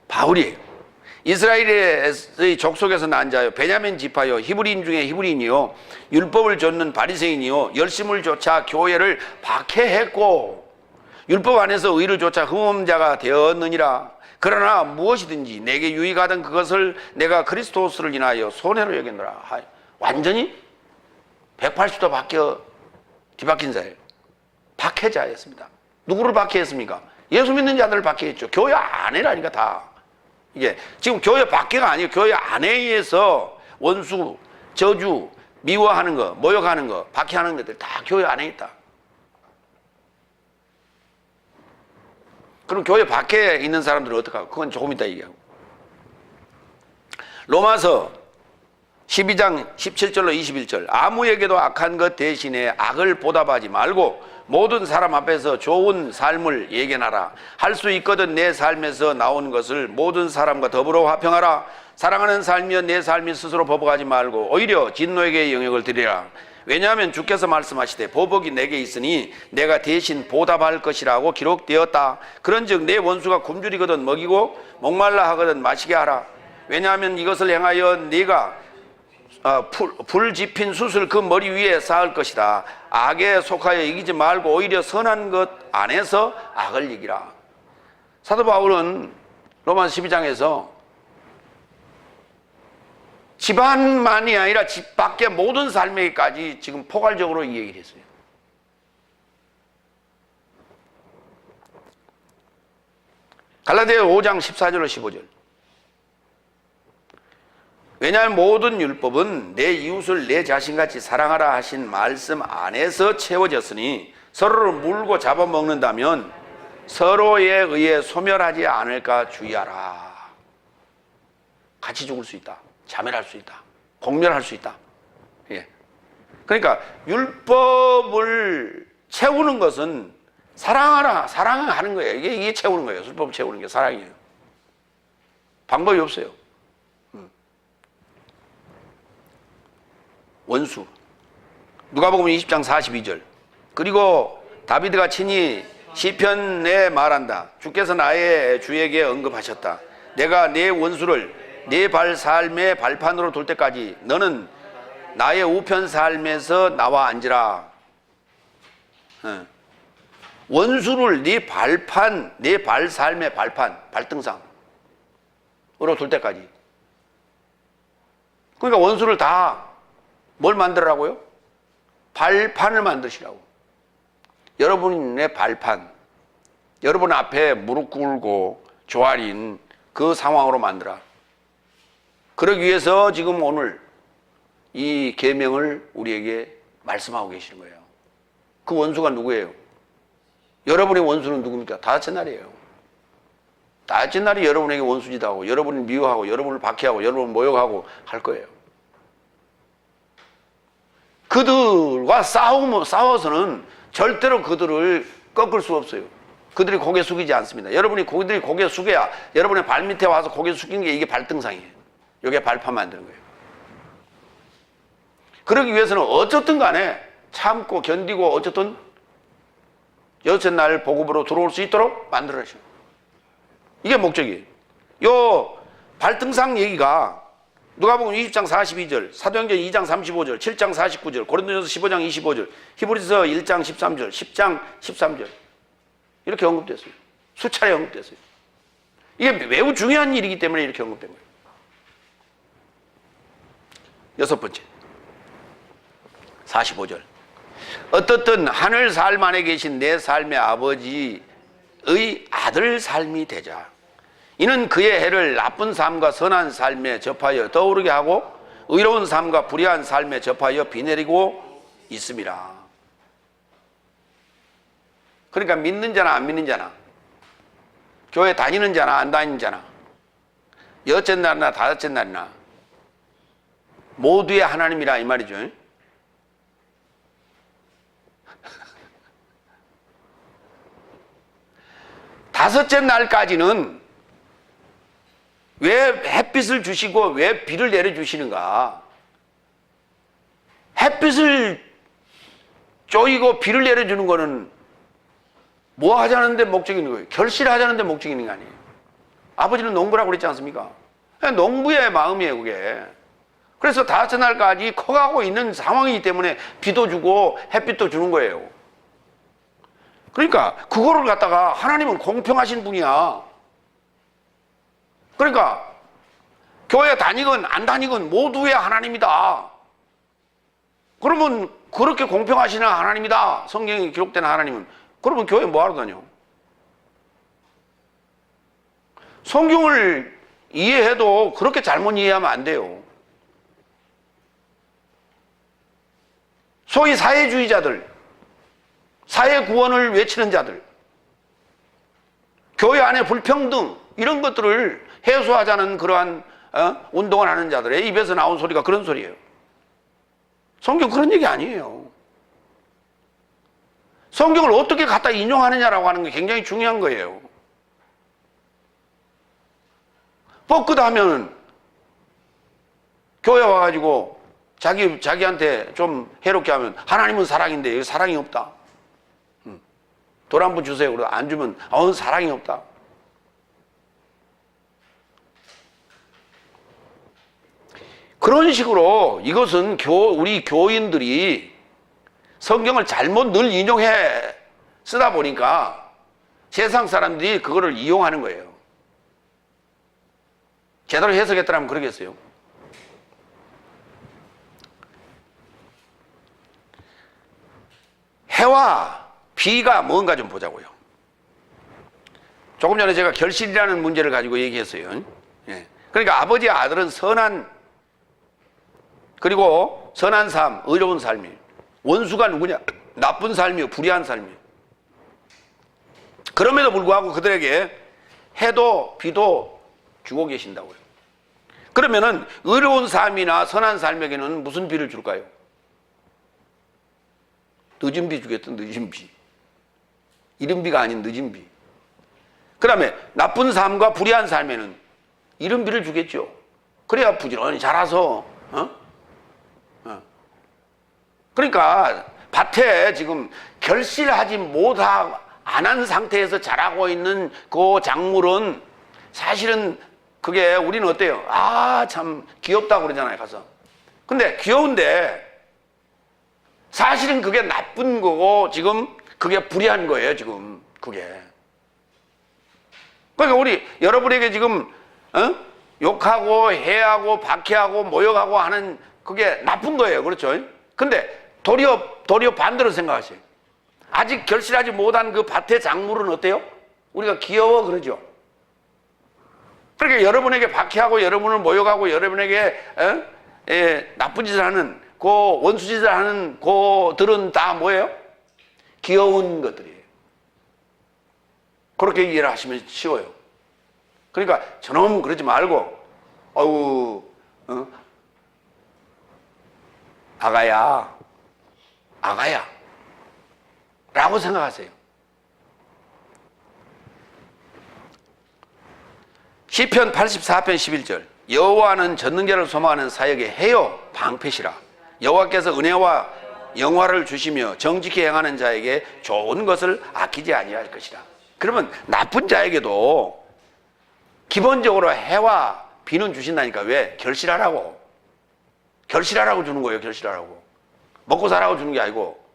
바울이에요. 이스라엘의 족속에서 난 자요, 베냐민 지파요, 히브리인 중에 히브리인이요, 율법을 좇는 바리새인이요, 열심을 좇아 교회를 박해했고 율법 안에서 의를 좇아 흠없자가 되었느니라. 그러나 무엇이든지 내게 유익하던 그것을 내가 그리스도스를 인하여 손해로 여겼노라. 완전히 180도 뒤바뀐 자예요. 박해자였습니다. 누구를 박해했습니까? 예수 믿는 자들을 박해했죠. 교회 안에라니까 다. 이게 지금 교회 밖에가 아니에요. 교회 안에에서 원수, 저주, 미워하는 거, 모욕하는 거, 박해하는 것들 다 교회 안에 있다. 그럼 교회 밖에 있는 사람들은 어떡하고? 그건 조금 이따 얘기하고. 로마서 12장 17절로 21절. 아무에게도 악한 것 대신에 악을 보답하지 말고 모든 사람 앞에서 좋은 삶을 예견하라. 할 수 있거든 내 삶에서 나온 것을 모든 사람과 더불어 화평하라. 사랑하는 삶이여 내 삶이 스스로 보복하지 말고 오히려 진노에게 영역을 드리라. 왜냐하면 주께서 말씀하시되 보복이 내게 있으니 내가 대신 보답할 것이라고 기록되었다. 그런즉 내 원수가 굶주리거든 먹이고 목말라 하거든 마시게 하라. 왜냐하면 이것을 행하여 네가 불 지핀 숯을 그 머리 위에 쌓을 것이다. 악에 속하여 이기지 말고 오히려 선한 것 안에서 악을 이기라. 사도 바울은 로마서 12장에서 집안만이 아니라 집 밖의 모든 삶에까지 지금 포괄적으로 이 얘기를 했어요. 갈라디아 5장 14절로 15절. 왜냐하면 모든 율법은 내 이웃을 내 자신같이 사랑하라 하신 말씀 안에서 채워졌으니 서로를 물고 잡아먹는다면 서로에 의해 소멸하지 않을까 주의하라. 같이 죽을 수 있다. 자멸할 수 있다. 공멸할 수 있다. 예. 그러니까 율법을 채우는 것은 사랑하라, 사랑하는 거예요. 이게 채우는 거예요. 율법 채우는 게 사랑이에요. 방법이 없어요. 원수. 누가복음 20장 42절. 그리고 다비드가 친히 시편에 말한다. 주께서 나의 주에게 언급하셨다. 내가 내 원수를 내 발 삶의 발판으로 둘 때까지 너는 나의 우편 삶에서 나와 앉으라. 원수를 네 발판, 네 발 삶의 발판, 발등상으로 둘 때까지. 그러니까 원수를 다 뭘 만들라고요? 발판을 만드시라고. 여러분의 발판, 여러분 앞에 무릎 꿇고 조아린 그 상황으로 만들어. 그러기 위해서 지금 오늘 이 계명을 우리에게 말씀하고 계시는 거예요. 그 원수가 누구예요? 여러분의 원수는 누굽니까? 다섯째 날이에요. 다섯째 날이 여러분에게 원수짓 하고, 여러분을 미워하고, 여러분을 박해하고, 여러분을 모욕하고 할 거예요. 그들과 싸워서는 절대로 그들을 꺾을 수 없어요. 그들이 고개 숙이지 않습니다. 그들이 고개 숙여야 여러분의 발 밑에 와서 고개 숙이는 게 이게 발등상이에요. 이게 발판 만드는 거예요. 그러기 위해서는 어쨌든 간에 참고 견디고 어쨌든 여섯째 날 복음으로 들어올 수 있도록 만들어주시고, 이게 목적이에요. 요 발등상 얘기가 누가복음 20장 42절, 사도행전 2장 35절, 7장 49절, 고린도전서 15장 25절, 히브리서 1장 13절, 10장 13절 이렇게 언급됐어요. 수차례 언급됐어요. 이게 매우 중요한 일이기 때문에 이렇게 언급된 거예요. 여섯 번째, 45절. 어떻든 하늘 삶 안에 계신 내 삶의 아버지의 아들 삶이 되자. 이는 그의 해를 나쁜 삶과 선한 삶에 접하여 떠오르게 하고 의로운 삶과 불의한 삶에 접하여 비내리고 있습니다. 그러니까 믿는 자나 안 믿는 자나, 교회 다니는 자나 안 다니는 자나, 여섯째 날이나 다섯째 날이나 모두의 하나님이라 이 말이죠. 다섯째 날까지는 왜 햇빛을 주시고 왜 비를 내려주시는가? 햇빛을 쪼이고 비를 내려주는 거는 뭐 하자는데 목적이 있는 거예요? 결실하자는데 목적이 있는 거 아니에요? 아버지는 농부라고 그랬지 않습니까? 농부의 마음이에요, 그게. 그래서 다섯째 날까지 커가고 있는 상황이기 때문에 비도 주고 햇빛도 주는 거예요. 그러니까 그거를 갖다가 하나님은 공평하신 분이야. 그러니까 교회 다니건 안 다니건 모두의 하나님이다. 그러면 그렇게 공평하시는 하나님이다, 성경에 기록된 하나님은. 그러면 교회 뭐하러 다녀? 성경을 이해해도 그렇게 잘못 이해하면 안 돼요. 소위 사회주의자들, 사회 구원을 외치는 자들, 교회 안에 불평등 이런 것들을 해소하자는 그러한 운동을 하는 자들의 입에서 나온 소리가 그런 소리예요. 성경 그런 얘기 아니에요. 성경을 어떻게 갖다 인용하느냐라고 하는 게 굉장히 중요한 거예요. 뻐끗하면 교회 와가지고 자기한테 좀 해롭게 하면 하나님은 사랑인데 여기 사랑이 없다. 돌 한 번 주세요. 그러다 안 주면 사랑이 없다. 그런 식으로 이것은 우리 교인들이 성경을 잘못 늘 인용해 쓰다 보니까 세상 사람들이 그거를 이용하는 거예요. 제대로 해석했더라면 그러겠어요. 해와 비가 뭔가 좀 보자고요. 조금 전에 제가 결실이라는 문제를 가지고 얘기했어요. 그러니까 아버지의 아들은 선한 그리고 선한 삶, 의로운 삶이에요. 원수가 누구냐? 나쁜 삶이요, 불의한 삶이에요. 그럼에도 불구하고 그들에게 해도 비도 주고 계신다고요. 그러면은 의로운 삶이나 선한 삶에게는 무슨 비를 줄까요? 늦은 비 주겠다, 늦은 비. 이른 비가 아닌 늦은 비. 그 다음에 나쁜 삶과 불의한 삶에는 이른 비를 주겠죠. 그래야 부지런히 자라서, 그러니까 밭에 지금 결실하지 안 한 상태에서 자라고 있는 그 작물은 사실은 그게 우리는 어때요? 아, 참 귀엽다고 그러잖아요, 가서. 근데 귀여운데 사실은 그게 나쁜 거고 지금 그게 불의한 거예요, 지금 그게. 그러니까 우리 여러분에게 지금 욕하고 해하고 박해하고 모욕하고 하는 그게 나쁜 거예요, 그렇죠? 근데 도리어 반대로 생각하세요. 아직 결실하지 못한 그 밭의 작물은 어때요? 우리가 귀여워 그러죠. 그러니까 여러분에게 박해하고 여러분을 모욕하고 여러분에게 나쁜 짓을 하는 그 원수 짓을 하는 그들은 다 뭐예요? 귀여운 것들이에요. 그렇게 이해를 하시면 쉬워요. 그러니까 저놈 그러지 말고 아가야 라고 생각하세요. 시편 84편 11절 여호와는 전능자를 소망하는 사역에 해요 방패시라. 여호와께서 은혜와 영화를 주시며 정직히 행하는 자에게 좋은 것을 아끼지 아니할 것이라. 그러면 나쁜 자에게도 기본적으로 해와 비는 주신다니까. 왜? 결실하라고 주는 거예요. 결실하라고. 먹고 살라고 주는 게 아니고.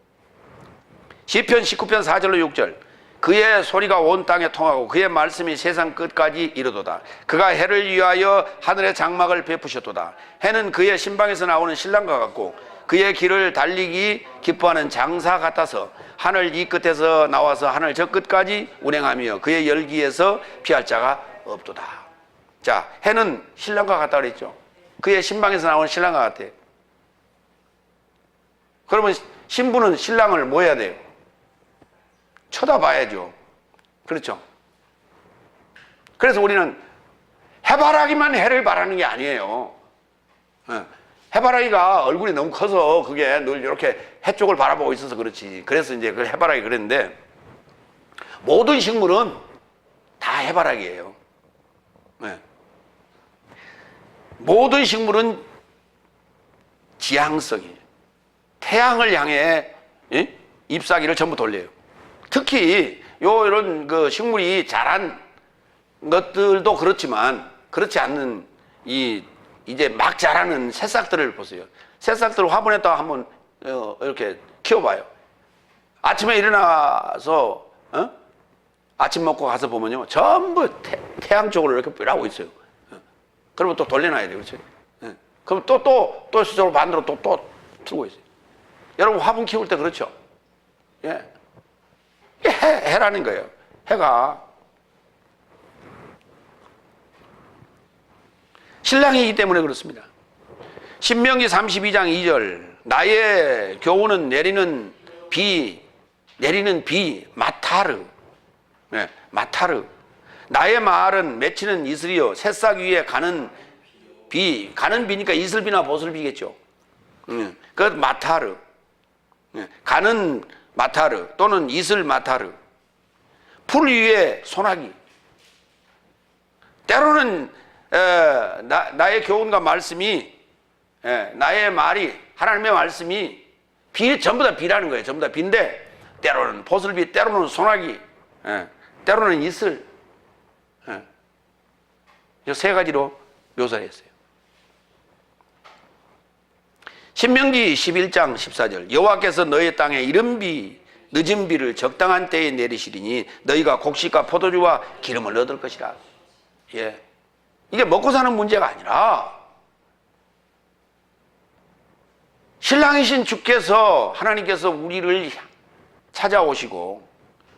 시편 19편 4절로 6절 그의 소리가 온 땅에 통하고 그의 말씀이 세상 끝까지 이르도다. 그가 해를 위하여 하늘의 장막을 베푸셨도다. 해는 그의 신방에서 나오는 신랑과 같고 그의 길을 달리기 기뻐하는 장사 같아서 하늘 이 끝에서 나와서 하늘 저 끝까지 운행하며 그의 열기에서 피할 자가 없도다. 자, 해는 신랑과 같다 그랬죠. 그의 신방에서 나오는 신랑과 같아. 그러면 신부는 신랑을 뭐 해야 돼요? 쳐다봐야죠. 그렇죠? 그래서 우리는 해바라기만 해를 바라는 게 아니에요. 해바라기가 얼굴이 너무 커서 그게 늘 이렇게 해 쪽을 바라보고 있어서 그렇지. 그래서 이제 그 해바라기 그랬는데 모든 식물은 다 해바라기예요. 모든 식물은 지향성이에요. 태양을 향해 잎사귀를 전부 돌려요. 특히 이런 그 식물이 자란 것들도 그렇지만 그렇지 않는 이제 막 자라는 새싹들을 보세요. 새싹들을 화분에다가 한번 이렇게 키워봐요. 아침에 일어나서 아침 먹고 가서 보면요 전부 태양 쪽으로 이렇게 삐라고 있어요. 그러면 또 돌려놔야 돼요, 그렇죠? 그럼 또 수적으로 반대로 또 틀고 있어요. 여러분 화분 키울 때 그렇죠? 예. 해라는 거예요. 해가 신랑이기 때문에 그렇습니다. 신명기 32장 2절 나의 교훈은 내리는 비 마타르. 네, 마타르. 나의 말은 맺히는 이슬이요 새싹 위에 가는 비니까 이슬비나 보슬비겠죠. 그 마타르. 가는 마타르 또는 이슬 마타르. 풀 위에 소나기. 때로는 나의 교훈과 말씀이 나의 말이 하나님의 말씀이 전부 다 비라는 거예요. 전부 다 비인데 때로는 보슬비, 때로는 소나기, 때로는 이슬. 이 세 가지로 묘사를 했어요. 신명기 11장 14절 여호와께서 너희 땅에 이른 비 늦은 비를 적당한 때에 내리시리니 너희가 곡식과 포도주와 기름을 얻을 것이라. 예. 이게 먹고 사는 문제가 아니라 신랑이신 주께서 하나님께서 우리를 찾아오시고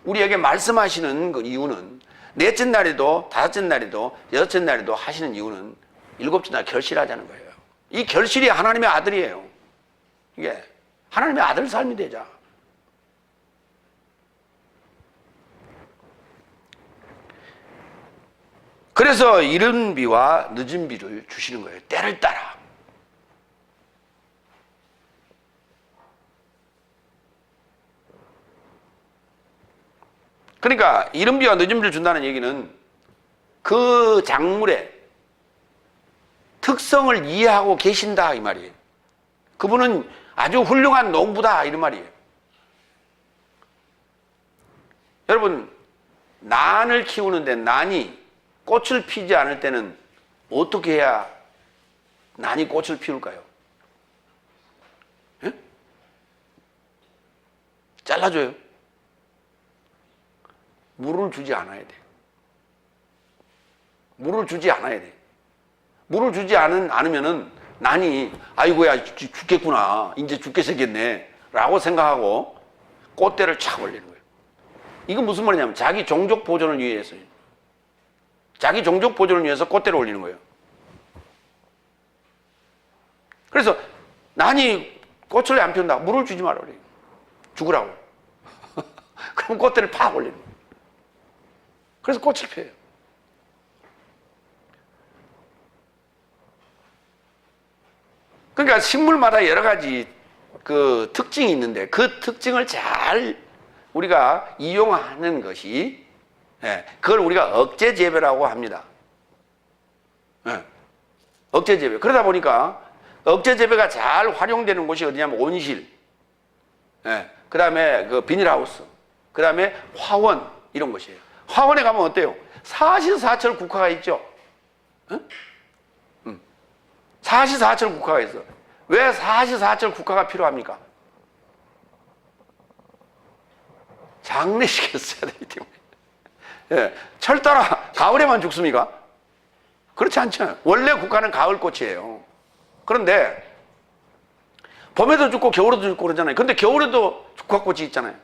우리에게 말씀하시는 그 이유는 넷째 날에도 다섯째 날에도 여섯째 날에도 하시는 이유는 일곱째 날 결실하자는 거예요. 이 결실이 하나님의 아들이에요. 이게 하나님의 아들 삶이 되자. 그래서 이른 비와 늦은 비를 주시는 거예요. 때를 따라. 그러니까 이른 비와 늦은 비를 준다는 얘기는 그 작물의 특성을 이해하고 계신다 이 말이에요. 그분은 아주 훌륭한 농부다 이런 말이에요. 여러분, 난을 키우는데 난이 꽃을 피지 않을 때는 어떻게 해야 난이 꽃을 피울까요? 예? 잘라줘요. 물을 주지 않아야 돼. 물을 주지 않아야 돼. 물을 주지 않으면은 난이 아이고야 죽겠구나, 이제 죽게 생겼네 라고 생각하고 꽃대를 착 올리는 거예요. 이건 무슨 말이냐면 자기 종족 보존을 위해서요. 자기 종족 보존을 위해서 꽃대를 올리는 거예요. 그래서 난이 꽃을 안 피운다, 물을 주지 말라 그래요. 죽으라고. 그럼 꽃대를 팍 올리는 거예요. 그래서 꽃을 피워요. 그러니까 식물마다 여러 가지 그 특징이 있는데 그 특징을 잘 우리가 이용하는 것이, 그걸 우리가 억제 재배라고 합니다. 억제 재배. 그러다 보니까 억제 재배가 잘 활용되는 곳이 어디냐면 온실, 그 다음에 그 비닐하우스, 그 다음에 화원, 이런 곳이에요. 화원에 가면 어때요? 사시사철 국화가 있죠. 사시사철 국화가 있어. 왜 사시사철 국화가 필요합니까? 장례식에 써야 되기 때문에. 철 따라 가을에만 죽습니까? 그렇지 않잖아요. 원래 국화는 가을꽃이에요. 그런데 봄에도 죽고 겨울에도 죽고 그러잖아요. 근데 겨울에도 국화꽃이 있잖아요.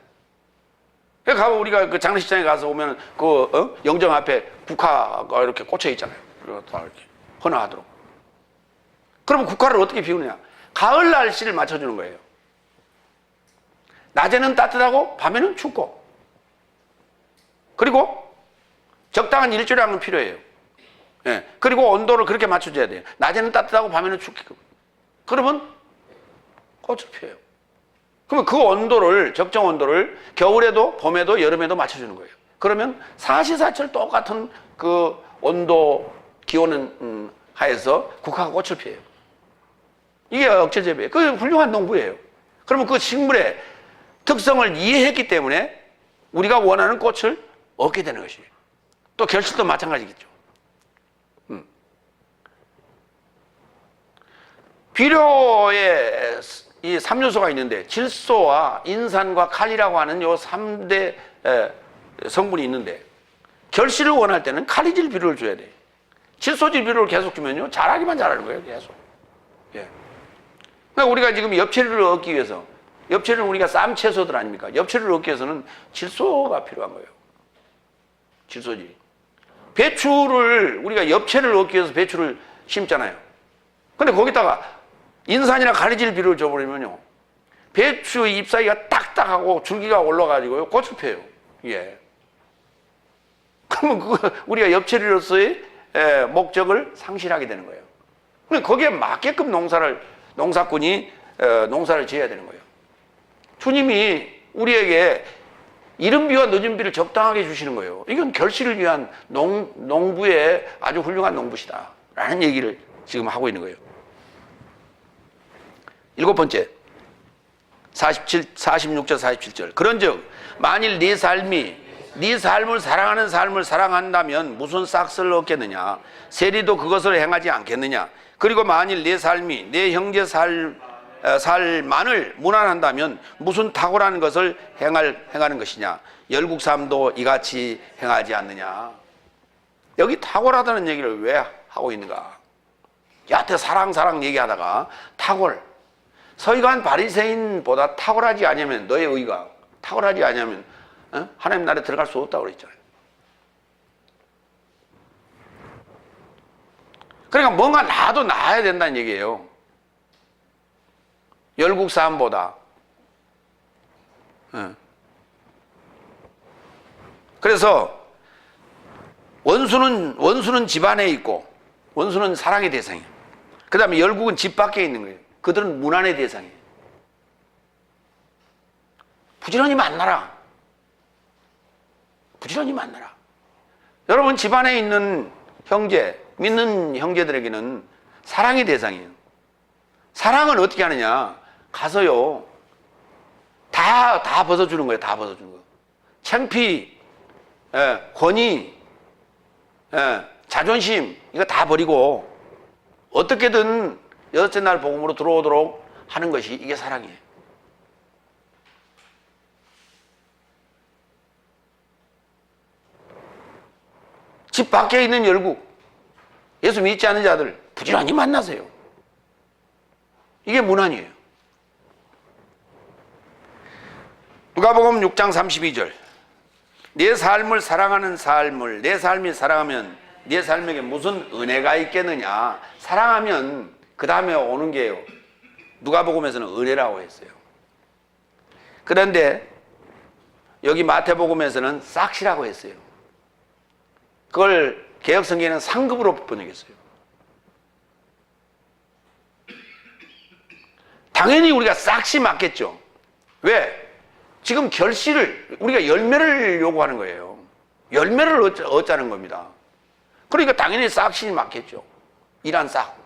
그러니까 우리가 그 장례식장에 가서 오면 그 영정 앞에 국화가 이렇게 꽂혀 있잖아요. 그리고 다 이렇게 헌화하도록. 그러면 국화를 어떻게 피우느냐? 가을 날씨를 맞춰주는 거예요. 낮에는 따뜻하고 밤에는 춥고, 그리고 적당한 일조량은 필요해요. 그리고 온도를 그렇게 맞춰줘야 돼요. 낮에는 따뜻하고 밤에는 춥고. 그러면 꽃을 피워요. 그러면 그 온도를, 적정 온도를 겨울에도 봄에도 여름에도 맞춰주는 거예요. 그러면 사시사철 똑같은 그 온도 기온은 하에서 국화가 꽃을 피워요. 이게 억제 재배예요. 그 훌륭한 농부예요. 그러면 그 식물의 특성을 이해했기 때문에 우리가 원하는 꽃을 얻게 되는 것이에요. 또 결실도 마찬가지겠죠. 비료에 이 3요소가 있는데 질소와 인산과 칼이라고 하는 요 3대 성분이 있는데 결실을 원할 때는 칼리질 비료를 줘야 돼요. 질소질 비료를 계속 주면요 자라기만 자라는 거예요. 계속. 그러니까 우리가 지금 엽채류를 얻기 위해서, 엽채류는 우리가 쌈 채소들 아닙니까? 엽채류를 얻기 위해서는 질소가 필요한 거예요. 질소질. 배추를 우리가 엽채를 얻기 위해서 배추를 심잖아요. 근데 거기다가 인산이나 가리질 비료를 줘버리면요 배추 잎사귀가 딱딱하고 줄기가 올라가지고요 꽃을 펴요. 그러면 우리가 엽채류로서의 목적을 상실하게 되는 거예요. 그러니까 거기에 맞게끔 농사꾼이 농사를 지어야 되는 거예요. 주님이 우리에게 이른 비와 늦은 비를 적당하게 주시는 거예요. 이건 결실을 위한 농부의 아주 훌륭한 농부시다 라는 얘기를 지금 하고 있는 거예요. 7번째 46절 47절 그런즉 만일 네 삶이 네 삶을 사랑하는 삶을 사랑한다면 무슨 싹스를 얻겠느냐? 세리도 그것을 행하지 않겠느냐? 그리고 만일 내 삶이 내 형제 살만을 무난한다면 무슨 탁월한 것을 행하는 것이냐? 열국삼도 이같이 행하지 않느냐? 여기 탁월하다는 얘기를 왜 하고 있는가? 여태 사랑 얘기하다가 탁월, 서기관 바리새인보다 탁월하지 않으면 너의 의가 탁월하지 않으면 하나님 나라에 들어갈 수 없다고 그랬잖아요. 그러니까 뭔가 나도 나아야 된다는 얘기예요. 열국 사람보다. 그래서 원수는 집 안에 있고 원수는 사랑의 대상이에요. 그 다음에 열국은 집 밖에 있는 거예요. 그들은 문안의 대상이에요. 부지런히 만나라. 부지런히 만나라. 여러분 집 안에 있는 형제, 믿는 형제들에게는 사랑의 대상이에요. 사랑을 어떻게 하느냐? 가서요. 다 벗어주는 거예요. 다 벗어주는 거. 창피, 권위, 자존심 이거 다 버리고 어떻게든 여섯째 날 복음으로 들어오도록 하는 것이 이게 사랑이에요. 집 밖에 있는 열국, 예수 믿지 않는 자들 부지런히 만나세요. 이게 문안이에요. 누가복음 6장 32절. 내 삶을 사랑하는 삶을 내 삶이 사랑하면 내 삶에게 무슨 은혜가 있겠느냐. 사랑하면 그 다음에 오는 게요. 누가복음에서는 은혜라고 했어요. 그런데 여기 마태복음에서는 싹시라고 했어요. 그걸 개혁성경에는 상급으로 번역했어요. 당연히 우리가 싹시 맞겠죠. 왜? 지금 결실을 우리가 열매를 요구하는 거예요. 열매를 얻자는 겁니다. 그러니까 당연히 싹시 맞겠죠. 일한 싹.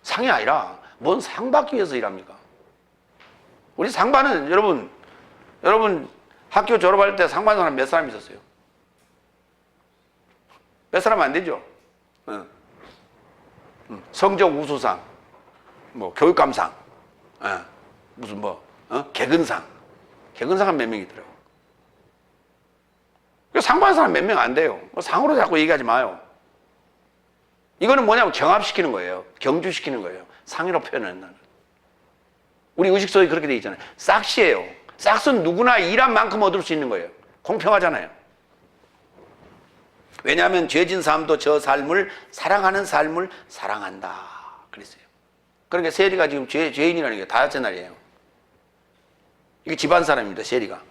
상이 아니라 뭔 상 받기 위해서 일합니까? 우리 상 받는 여러분 학교 졸업할 때 상 받는 사람 몇 사람 있었어요? 몇 사람 안 되죠? 성적 우수상, 뭐 교육감상, 무슨 개근상. 개근상은 몇 명 있더라고. 상 받는 사람 몇 명 안 돼요. 상으로 자꾸 얘기하지 마요. 이거는 뭐냐면 경합시키는 거예요. 경주시키는 거예요. 상으로 표현한다는. 우리 의식소에 그렇게 돼 있잖아요. 싹시예요. 싹은 누구나 일한 만큼 얻을 수 있는 거예요. 공평하잖아요. 왜냐하면 죄진 사람도 저 삶을 사랑하는 삶을 사랑한다 그랬어요. 그러니까 세리가 지금 죄인이라는 게 다섯째 날이에요. 이게 집안 사람입니다. 세리가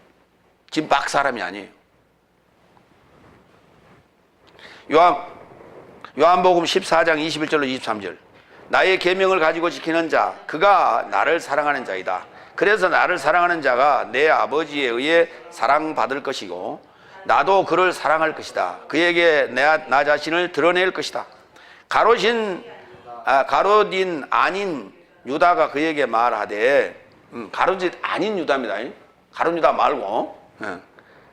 집 밖 사람이 아니에요. 요한복음 14장 21절로 23절. 나의 계명을 가지고 지키는 자 그가 나를 사랑하는 자이다. 그래서 나를 사랑하는 자가 내 아버지에 의해 사랑받을 것이고 나도 그를 사랑할 것이다. 그에게 나 자신을 드러낼 것이다. 가롯인 아닌 유다가 그에게 말하되, 가롯이 아닌 유다입니다. 가롯 유다 말고,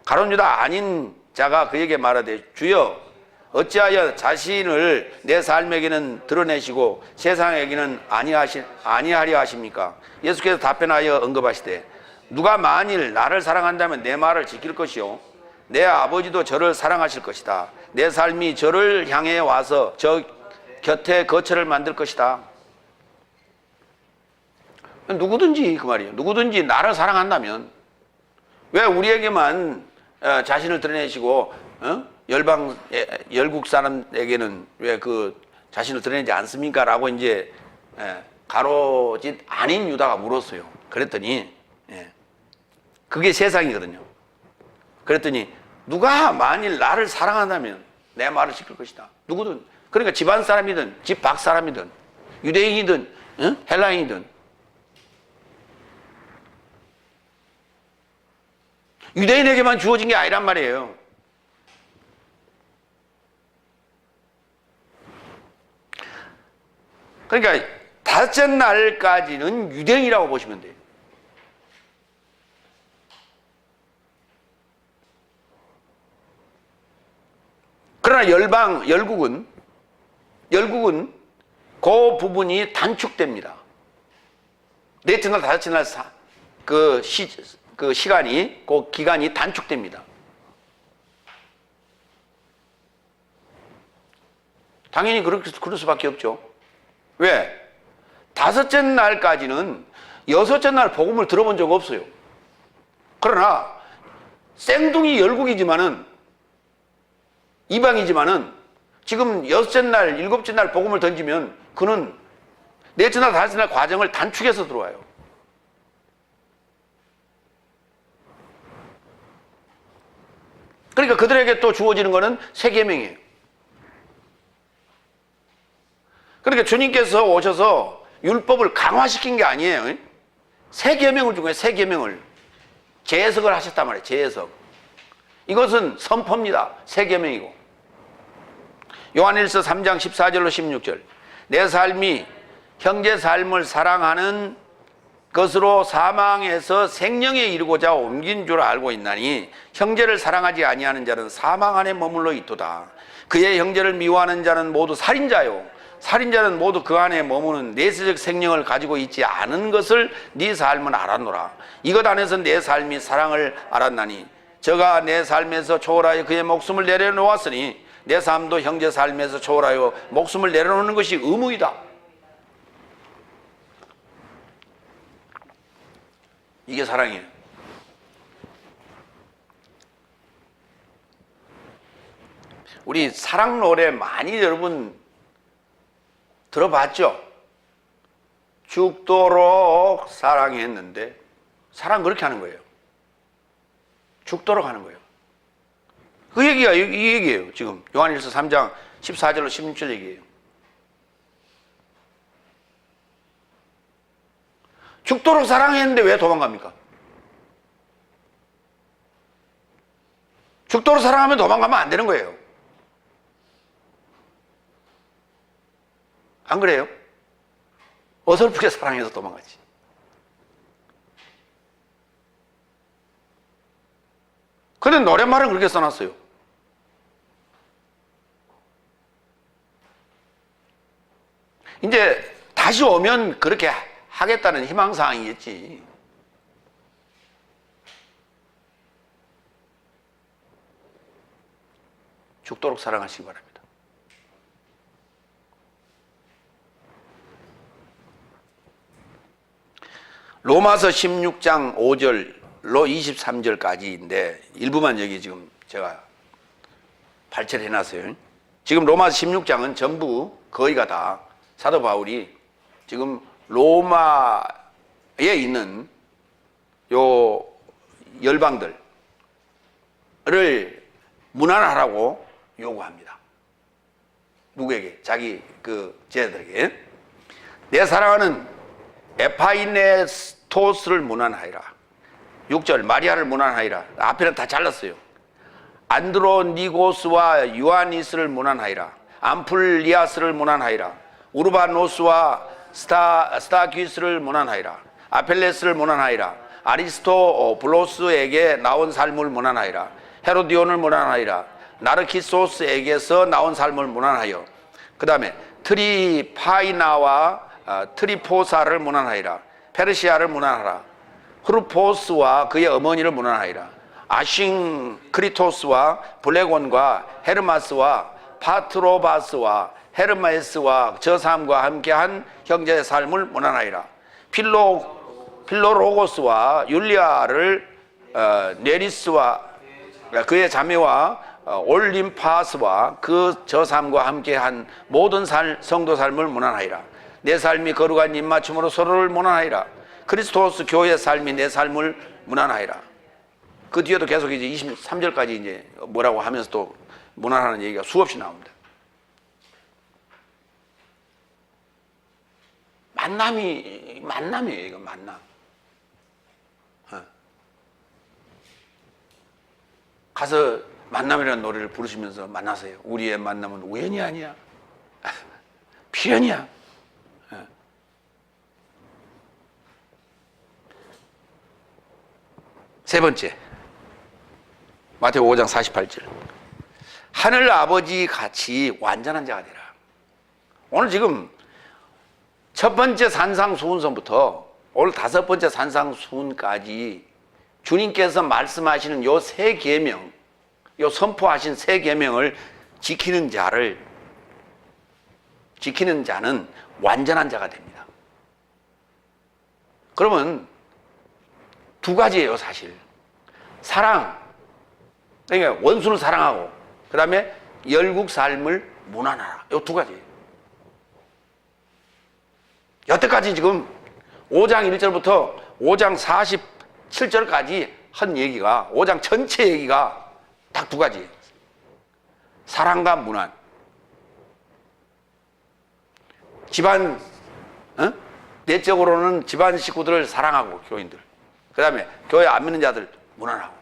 가롯 유다 아닌 자가 그에게 말하되, 주여 어찌하여 자신을 내 삶에게는 드러내시고 세상에게는 아니하려 하십니까? 예수께서 답변하여 언급하시되, 누가 만일 나를 사랑한다면 내 말을 지킬 것이요 내 아버지도 저를 사랑하실 것이다. 내 삶이 저를 향해 와서 저 곁에 거처를 만들 것이다. 누구든지 그 말이에요. 누구든지 나를 사랑한다면 왜 우리에게만 자신을 드러내시고 열국 사람에게는 왜 그 자신을 드러내지 않습니까? 라고 이제 가로짓 아닌 유다가 물었어요. 그랬더니 그게 세상이거든요. 그랬더니 누가 만일 나를 사랑한다면 내 말을 지킬 것이다. 누구든. 그러니까 집안 사람이든 집 밖 사람이든 유대인이든 헬라인이든 유대인에게만 주어진 게 아니란 말이에요. 그러니까 다섯째 날까지는 유대인이라고 보시면 돼요. 그러나 열국은 그 부분이 단축됩니다. 넷째 날, 다섯째 날 그 시간이, 그 기간이 단축됩니다. 당연히 그럴 수밖에 없죠. 왜? 다섯째 날까지는 여섯째 날 복음을 들어본 적 없어요. 그러나 생둥이 열국이지만은 이방이지만은 지금 여섯째 날, 일곱째 날 복음을 던지면 그는 넷째 날, 다섯째 날 과정을 단축해서 들어와요. 그러니까 그들에게 또 주어지는 것은 새 계명이에요. 그러니까 주님께서 오셔서 율법을 강화시킨 게 아니에요. 새 계명을 준 거예요. 새 계명을 재해석을 하셨단 말이에요. 재해석. 이것은 선포입니다. 새 계명이고. 요한일서 3장 14절로 16절. 내 삶이 형제 삶을 사랑하는 것으로 사망에서 생명에 이르고자 옮긴 줄 알고 있나니 형제를 사랑하지 아니하는 자는 사망 안에 머물러 있도다. 그의 형제를 미워하는 자는 모두 살인자요 살인자는 모두 그 안에 머무는 내세적 생명을 가지고 있지 않은 것을 네 삶은 알았노라. 이것 안에서 내 삶이 사랑을 알았나니 저가 내 삶에서 초월하여 그의 목숨을 내려놓았으니 내 삶도 형제 삶에서 초월하여 목숨을 내려놓는 것이 의무이다. 이게 사랑이에요. 우리 사랑 노래 많이 여러분 들어봤죠? 죽도록 사랑했는데 사랑 그렇게 하는 거예요. 죽도록 하는 거예요. 그 얘기가 이 얘기예요. 지금 요한일서 3장 14절로 16절 얘기예요. 죽도록 사랑했는데 왜 도망갑니까? 죽도록 사랑하면 도망가면 안 되는 거예요. 안 그래요? 어설프게 사랑해서 도망가지. 근데 노랫말은 그렇게 써놨어요. 이제 다시 오면 그렇게 하겠다는 희망사항이겠지. 죽도록 사랑하시기 바랍니다. 로마서 16장 5절로 23절까지인데 일부만 여기 지금 제가 발췌를 해놨어요. 지금 로마서 16장은 전부 거의가 다 사도 바울이 지금 로마에 있는 요 열방들을 문안하라고 요구합니다. 누구에게? 자기 그 제자들에게. 내 사랑하는 에파이네토스를 문안하이라. 6절 마리아를 문안하이라. 앞에는 다 잘랐어요. 안드로니고스와 유아니스를 문안하이라. 암플리아스를 문안하이라. 우르바노스와 스타귀스를 문안하이라. 아펠레스를 문안하이라. 아리스토블로스에게 나온 삶을 문안하이라. 헤로디온을 문안하이라. 나르키소스에게서 나온 삶을 문안하여 그 다음에 트리파이나와 트리포사를 문안하이라. 페르시아를 문안하라. 흐르포스와 그의 어머니를 문안하이라. 아싱크리토스와 블레곤과 헤르마스와 파트로바스와 헤르메스와 저 사람과 함께한 형제의 삶을 문안하이라. 필로로고스와 율리아를 네리스와 그의 자매와 올림파스와 그 저 사람과 함께한 모든 성도 삶을 문안하이라. 내 삶이 거룩한 입맞춤으로 서로를 문안하이라. 그리스도스 교회의 삶이 내 삶을 문안하이라. 그 뒤에도 계속 이제 23절까지 이제 뭐라고 하면서 또 문안하는 얘기가 수없이 나옵니다. 만남이에요, 이거 만남. 가서 만남이라는 노래를 부르시면서 만나세요. 우리의 만남은 우연이 아니야. 필연이야. 세 번째, 마태복음 5장 48절. 하늘 아버지 같이 완전한 자가 되라. 오늘 지금 첫 번째 산상수훈서부터 오늘 다섯 번째 산상수훈까지 주님께서 말씀하시는 요 세 계명, 요 선포하신 세 계명을 지키는 자는 완전한 자가 됩니다. 그러면 두 가지예요, 사실. 사랑, 그러니까 원수를 사랑하고 그 다음에 열국 삶을 문안하라. 요 두 가지예요. 여태까지 지금 5장 1절부터 5장 47절까지 한 얘기가 5장 전체 얘기가 다 딱 두 가지. 사랑과 문안. 집안, 내적으로는 집안 식구들을 사랑하고, 교인들. 그 다음에 교회 안 믿는 자들 문안하고.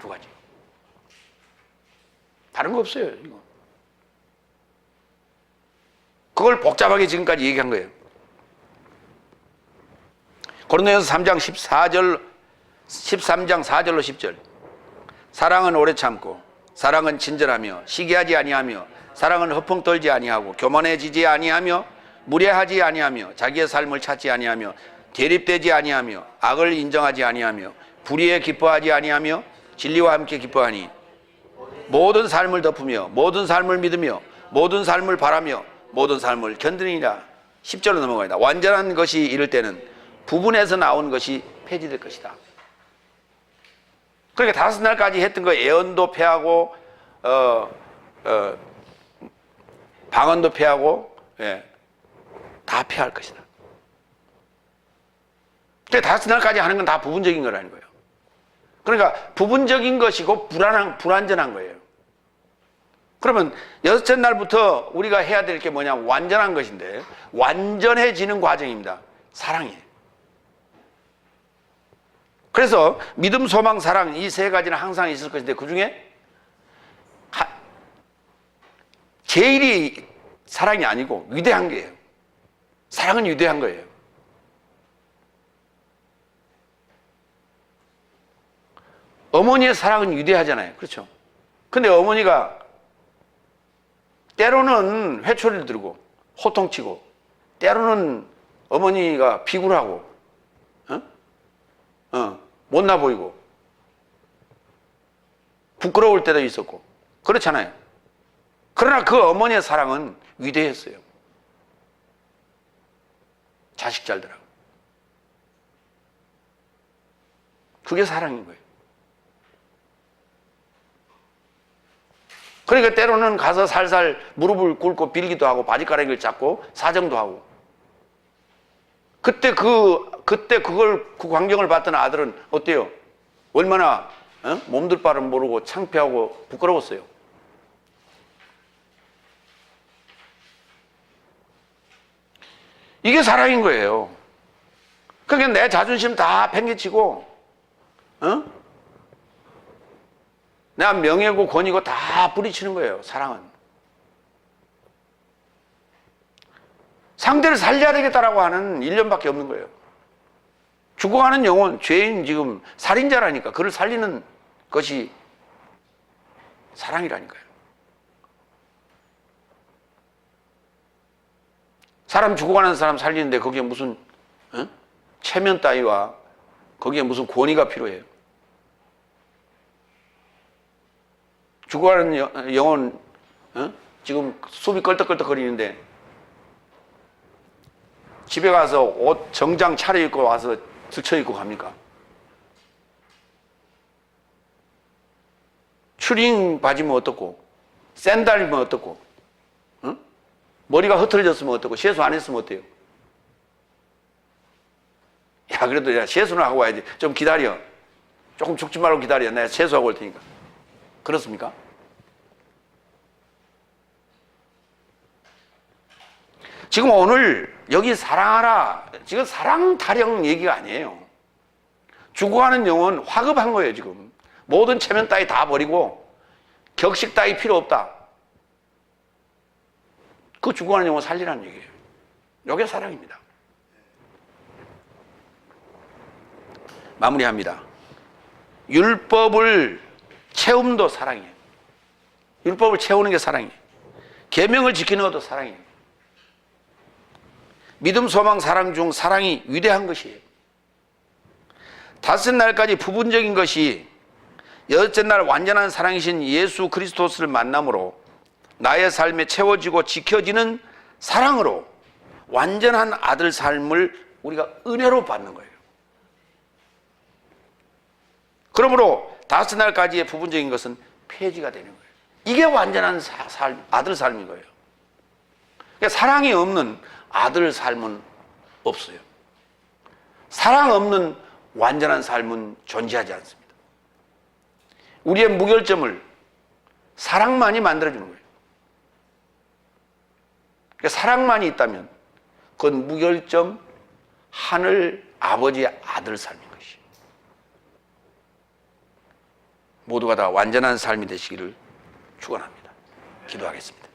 두 가지. 다른 거 없어요, 이거. 그걸 복잡하게 지금까지 얘기한 거예요. 고린도전서 3장 13장 4절로 10절. 사랑은 오래 참고, 사랑은 친절하며, 시기하지 아니하며, 사랑은 허풍 떨지 아니하고, 교만해지지 아니하며, 무례하지 아니하며, 자기의 삶을 찾지 아니하며, 대립되지 아니하며, 악을 인정하지 아니하며, 불의에 기뻐하지 아니하며, 진리와 함께 기뻐하니, 모든 삶을 덮으며, 모든 삶을 믿으며, 모든 삶을 바라며, 모든 삶을 견디니라. 10절로 넘어가니다. 완전한 것이 이를 때는 부분에서 나온 것이 폐지될 것이다. 그러니까 다섯 날까지 했던 거, 애언도 폐하고, 방언도 폐하고, 다 폐할 것이다. 그러니까 다섯 날까지 하는 건 다 부분적인 거라는 거예요. 그러니까 부분적인 것이고 불완전한 거예요. 그러면 여섯째 날부터 우리가 해야 될 게 뭐냐? 완전한 것인데, 완전해지는 과정입니다. 사랑이에요. 그래서 믿음, 소망, 사랑, 이 세 가지는 항상 있을 것인데, 그 중에 제일이 사랑이 아니고 위대한 거예요. 사랑은 위대한 거예요. 어머니의 사랑은 위대하잖아요. 그렇죠? 근데 어머니가 때로는 회초리를 들고 호통치고, 때로는 어머니가 비굴하고, 못나 보이고, 부끄러울 때도 있었고, 그렇잖아요. 그러나 그 어머니의 사랑은 위대했어요. 자식 잘 되라고. 그게 사랑인 거예요. 그러니까 때로는 가서 살살 무릎을 꿇고 빌기도 하고, 바지가랑이를 잡고 사정도 하고. 그때 그 광경을 봤던 아들은 어때요? 얼마나 몸둘 바를 모르고 창피하고 부끄러웠어요. 이게 사랑인 거예요. 그러니까 내 자존심 다 팽개치고, 내가 명예고 권위고 다 뿌리치는 거예요, 사랑은. 상대를 살려야 되겠다라고 하는 일념밖에 없는 거예요. 죽어가는 영혼, 죄인, 지금 살인자라니까 그를 살리는 것이 사랑이라니까요. 사람 죽어가는 사람 살리는데 거기에 무슨 체면 따위와 거기에 무슨 권위가 필요해요. 죽어가는 영혼, 지금 숨이 껄떡껄떡 거리는데 집에 가서 옷 정장 차려입고 와서 들쳐입고 갑니까? 추링 바지면 어떻고, 샌들이면 어떻고, 머리가 흐트러졌으면 어떻고, 세수 안 했으면 어때요? 야, 그래도 야, 세수는 하고 와야지. 좀 기다려. 조금 죽지 말고 기다려. 내가 세수하고 올 테니까. 그렇습니까? 지금 오늘 여기 사랑하라, 지금 사랑 타령 얘기가 아니에요. 죽어가는 영혼 화급한 거예요. 지금 모든 체면 따위 다 버리고 격식 따위 필요 없다. 그 죽어가는 영혼 살리라는 얘기예요. 이게 사랑입니다. 마무리합니다. 율법을 채움도 사랑이에요. 율법을 채우는 게 사랑이에요. 계명을 지키는 것도 사랑이에요. 믿음, 소망, 사랑 중 사랑이 위대한 것이에요. 다섯 날까지 부분적인 것이 여섯째 날 완전한 사랑이신 예수 그리스도를 만남으로 나의 삶에 채워지고 지켜지는 사랑으로 완전한 아들 삶을 우리가 은혜로 받는 거예요. 그러므로 다섯 날까지의 부분적인 것은 폐지가 되는 거예요. 이게 완전한 아들 삶인 거예요. 그러니까 사랑이 없는 아들 삶은 없어요. 사랑 없는 완전한 삶은 존재하지 않습니다. 우리의 무결점을 사랑만이 만들어주는 거예요. 그러니까 사랑만이 있다면 그건 무결점 하늘 아버지의 아들 삶인 것이에요. 모두가 다 완전한 삶이 되시기를 축원합니다. 기도하겠습니다.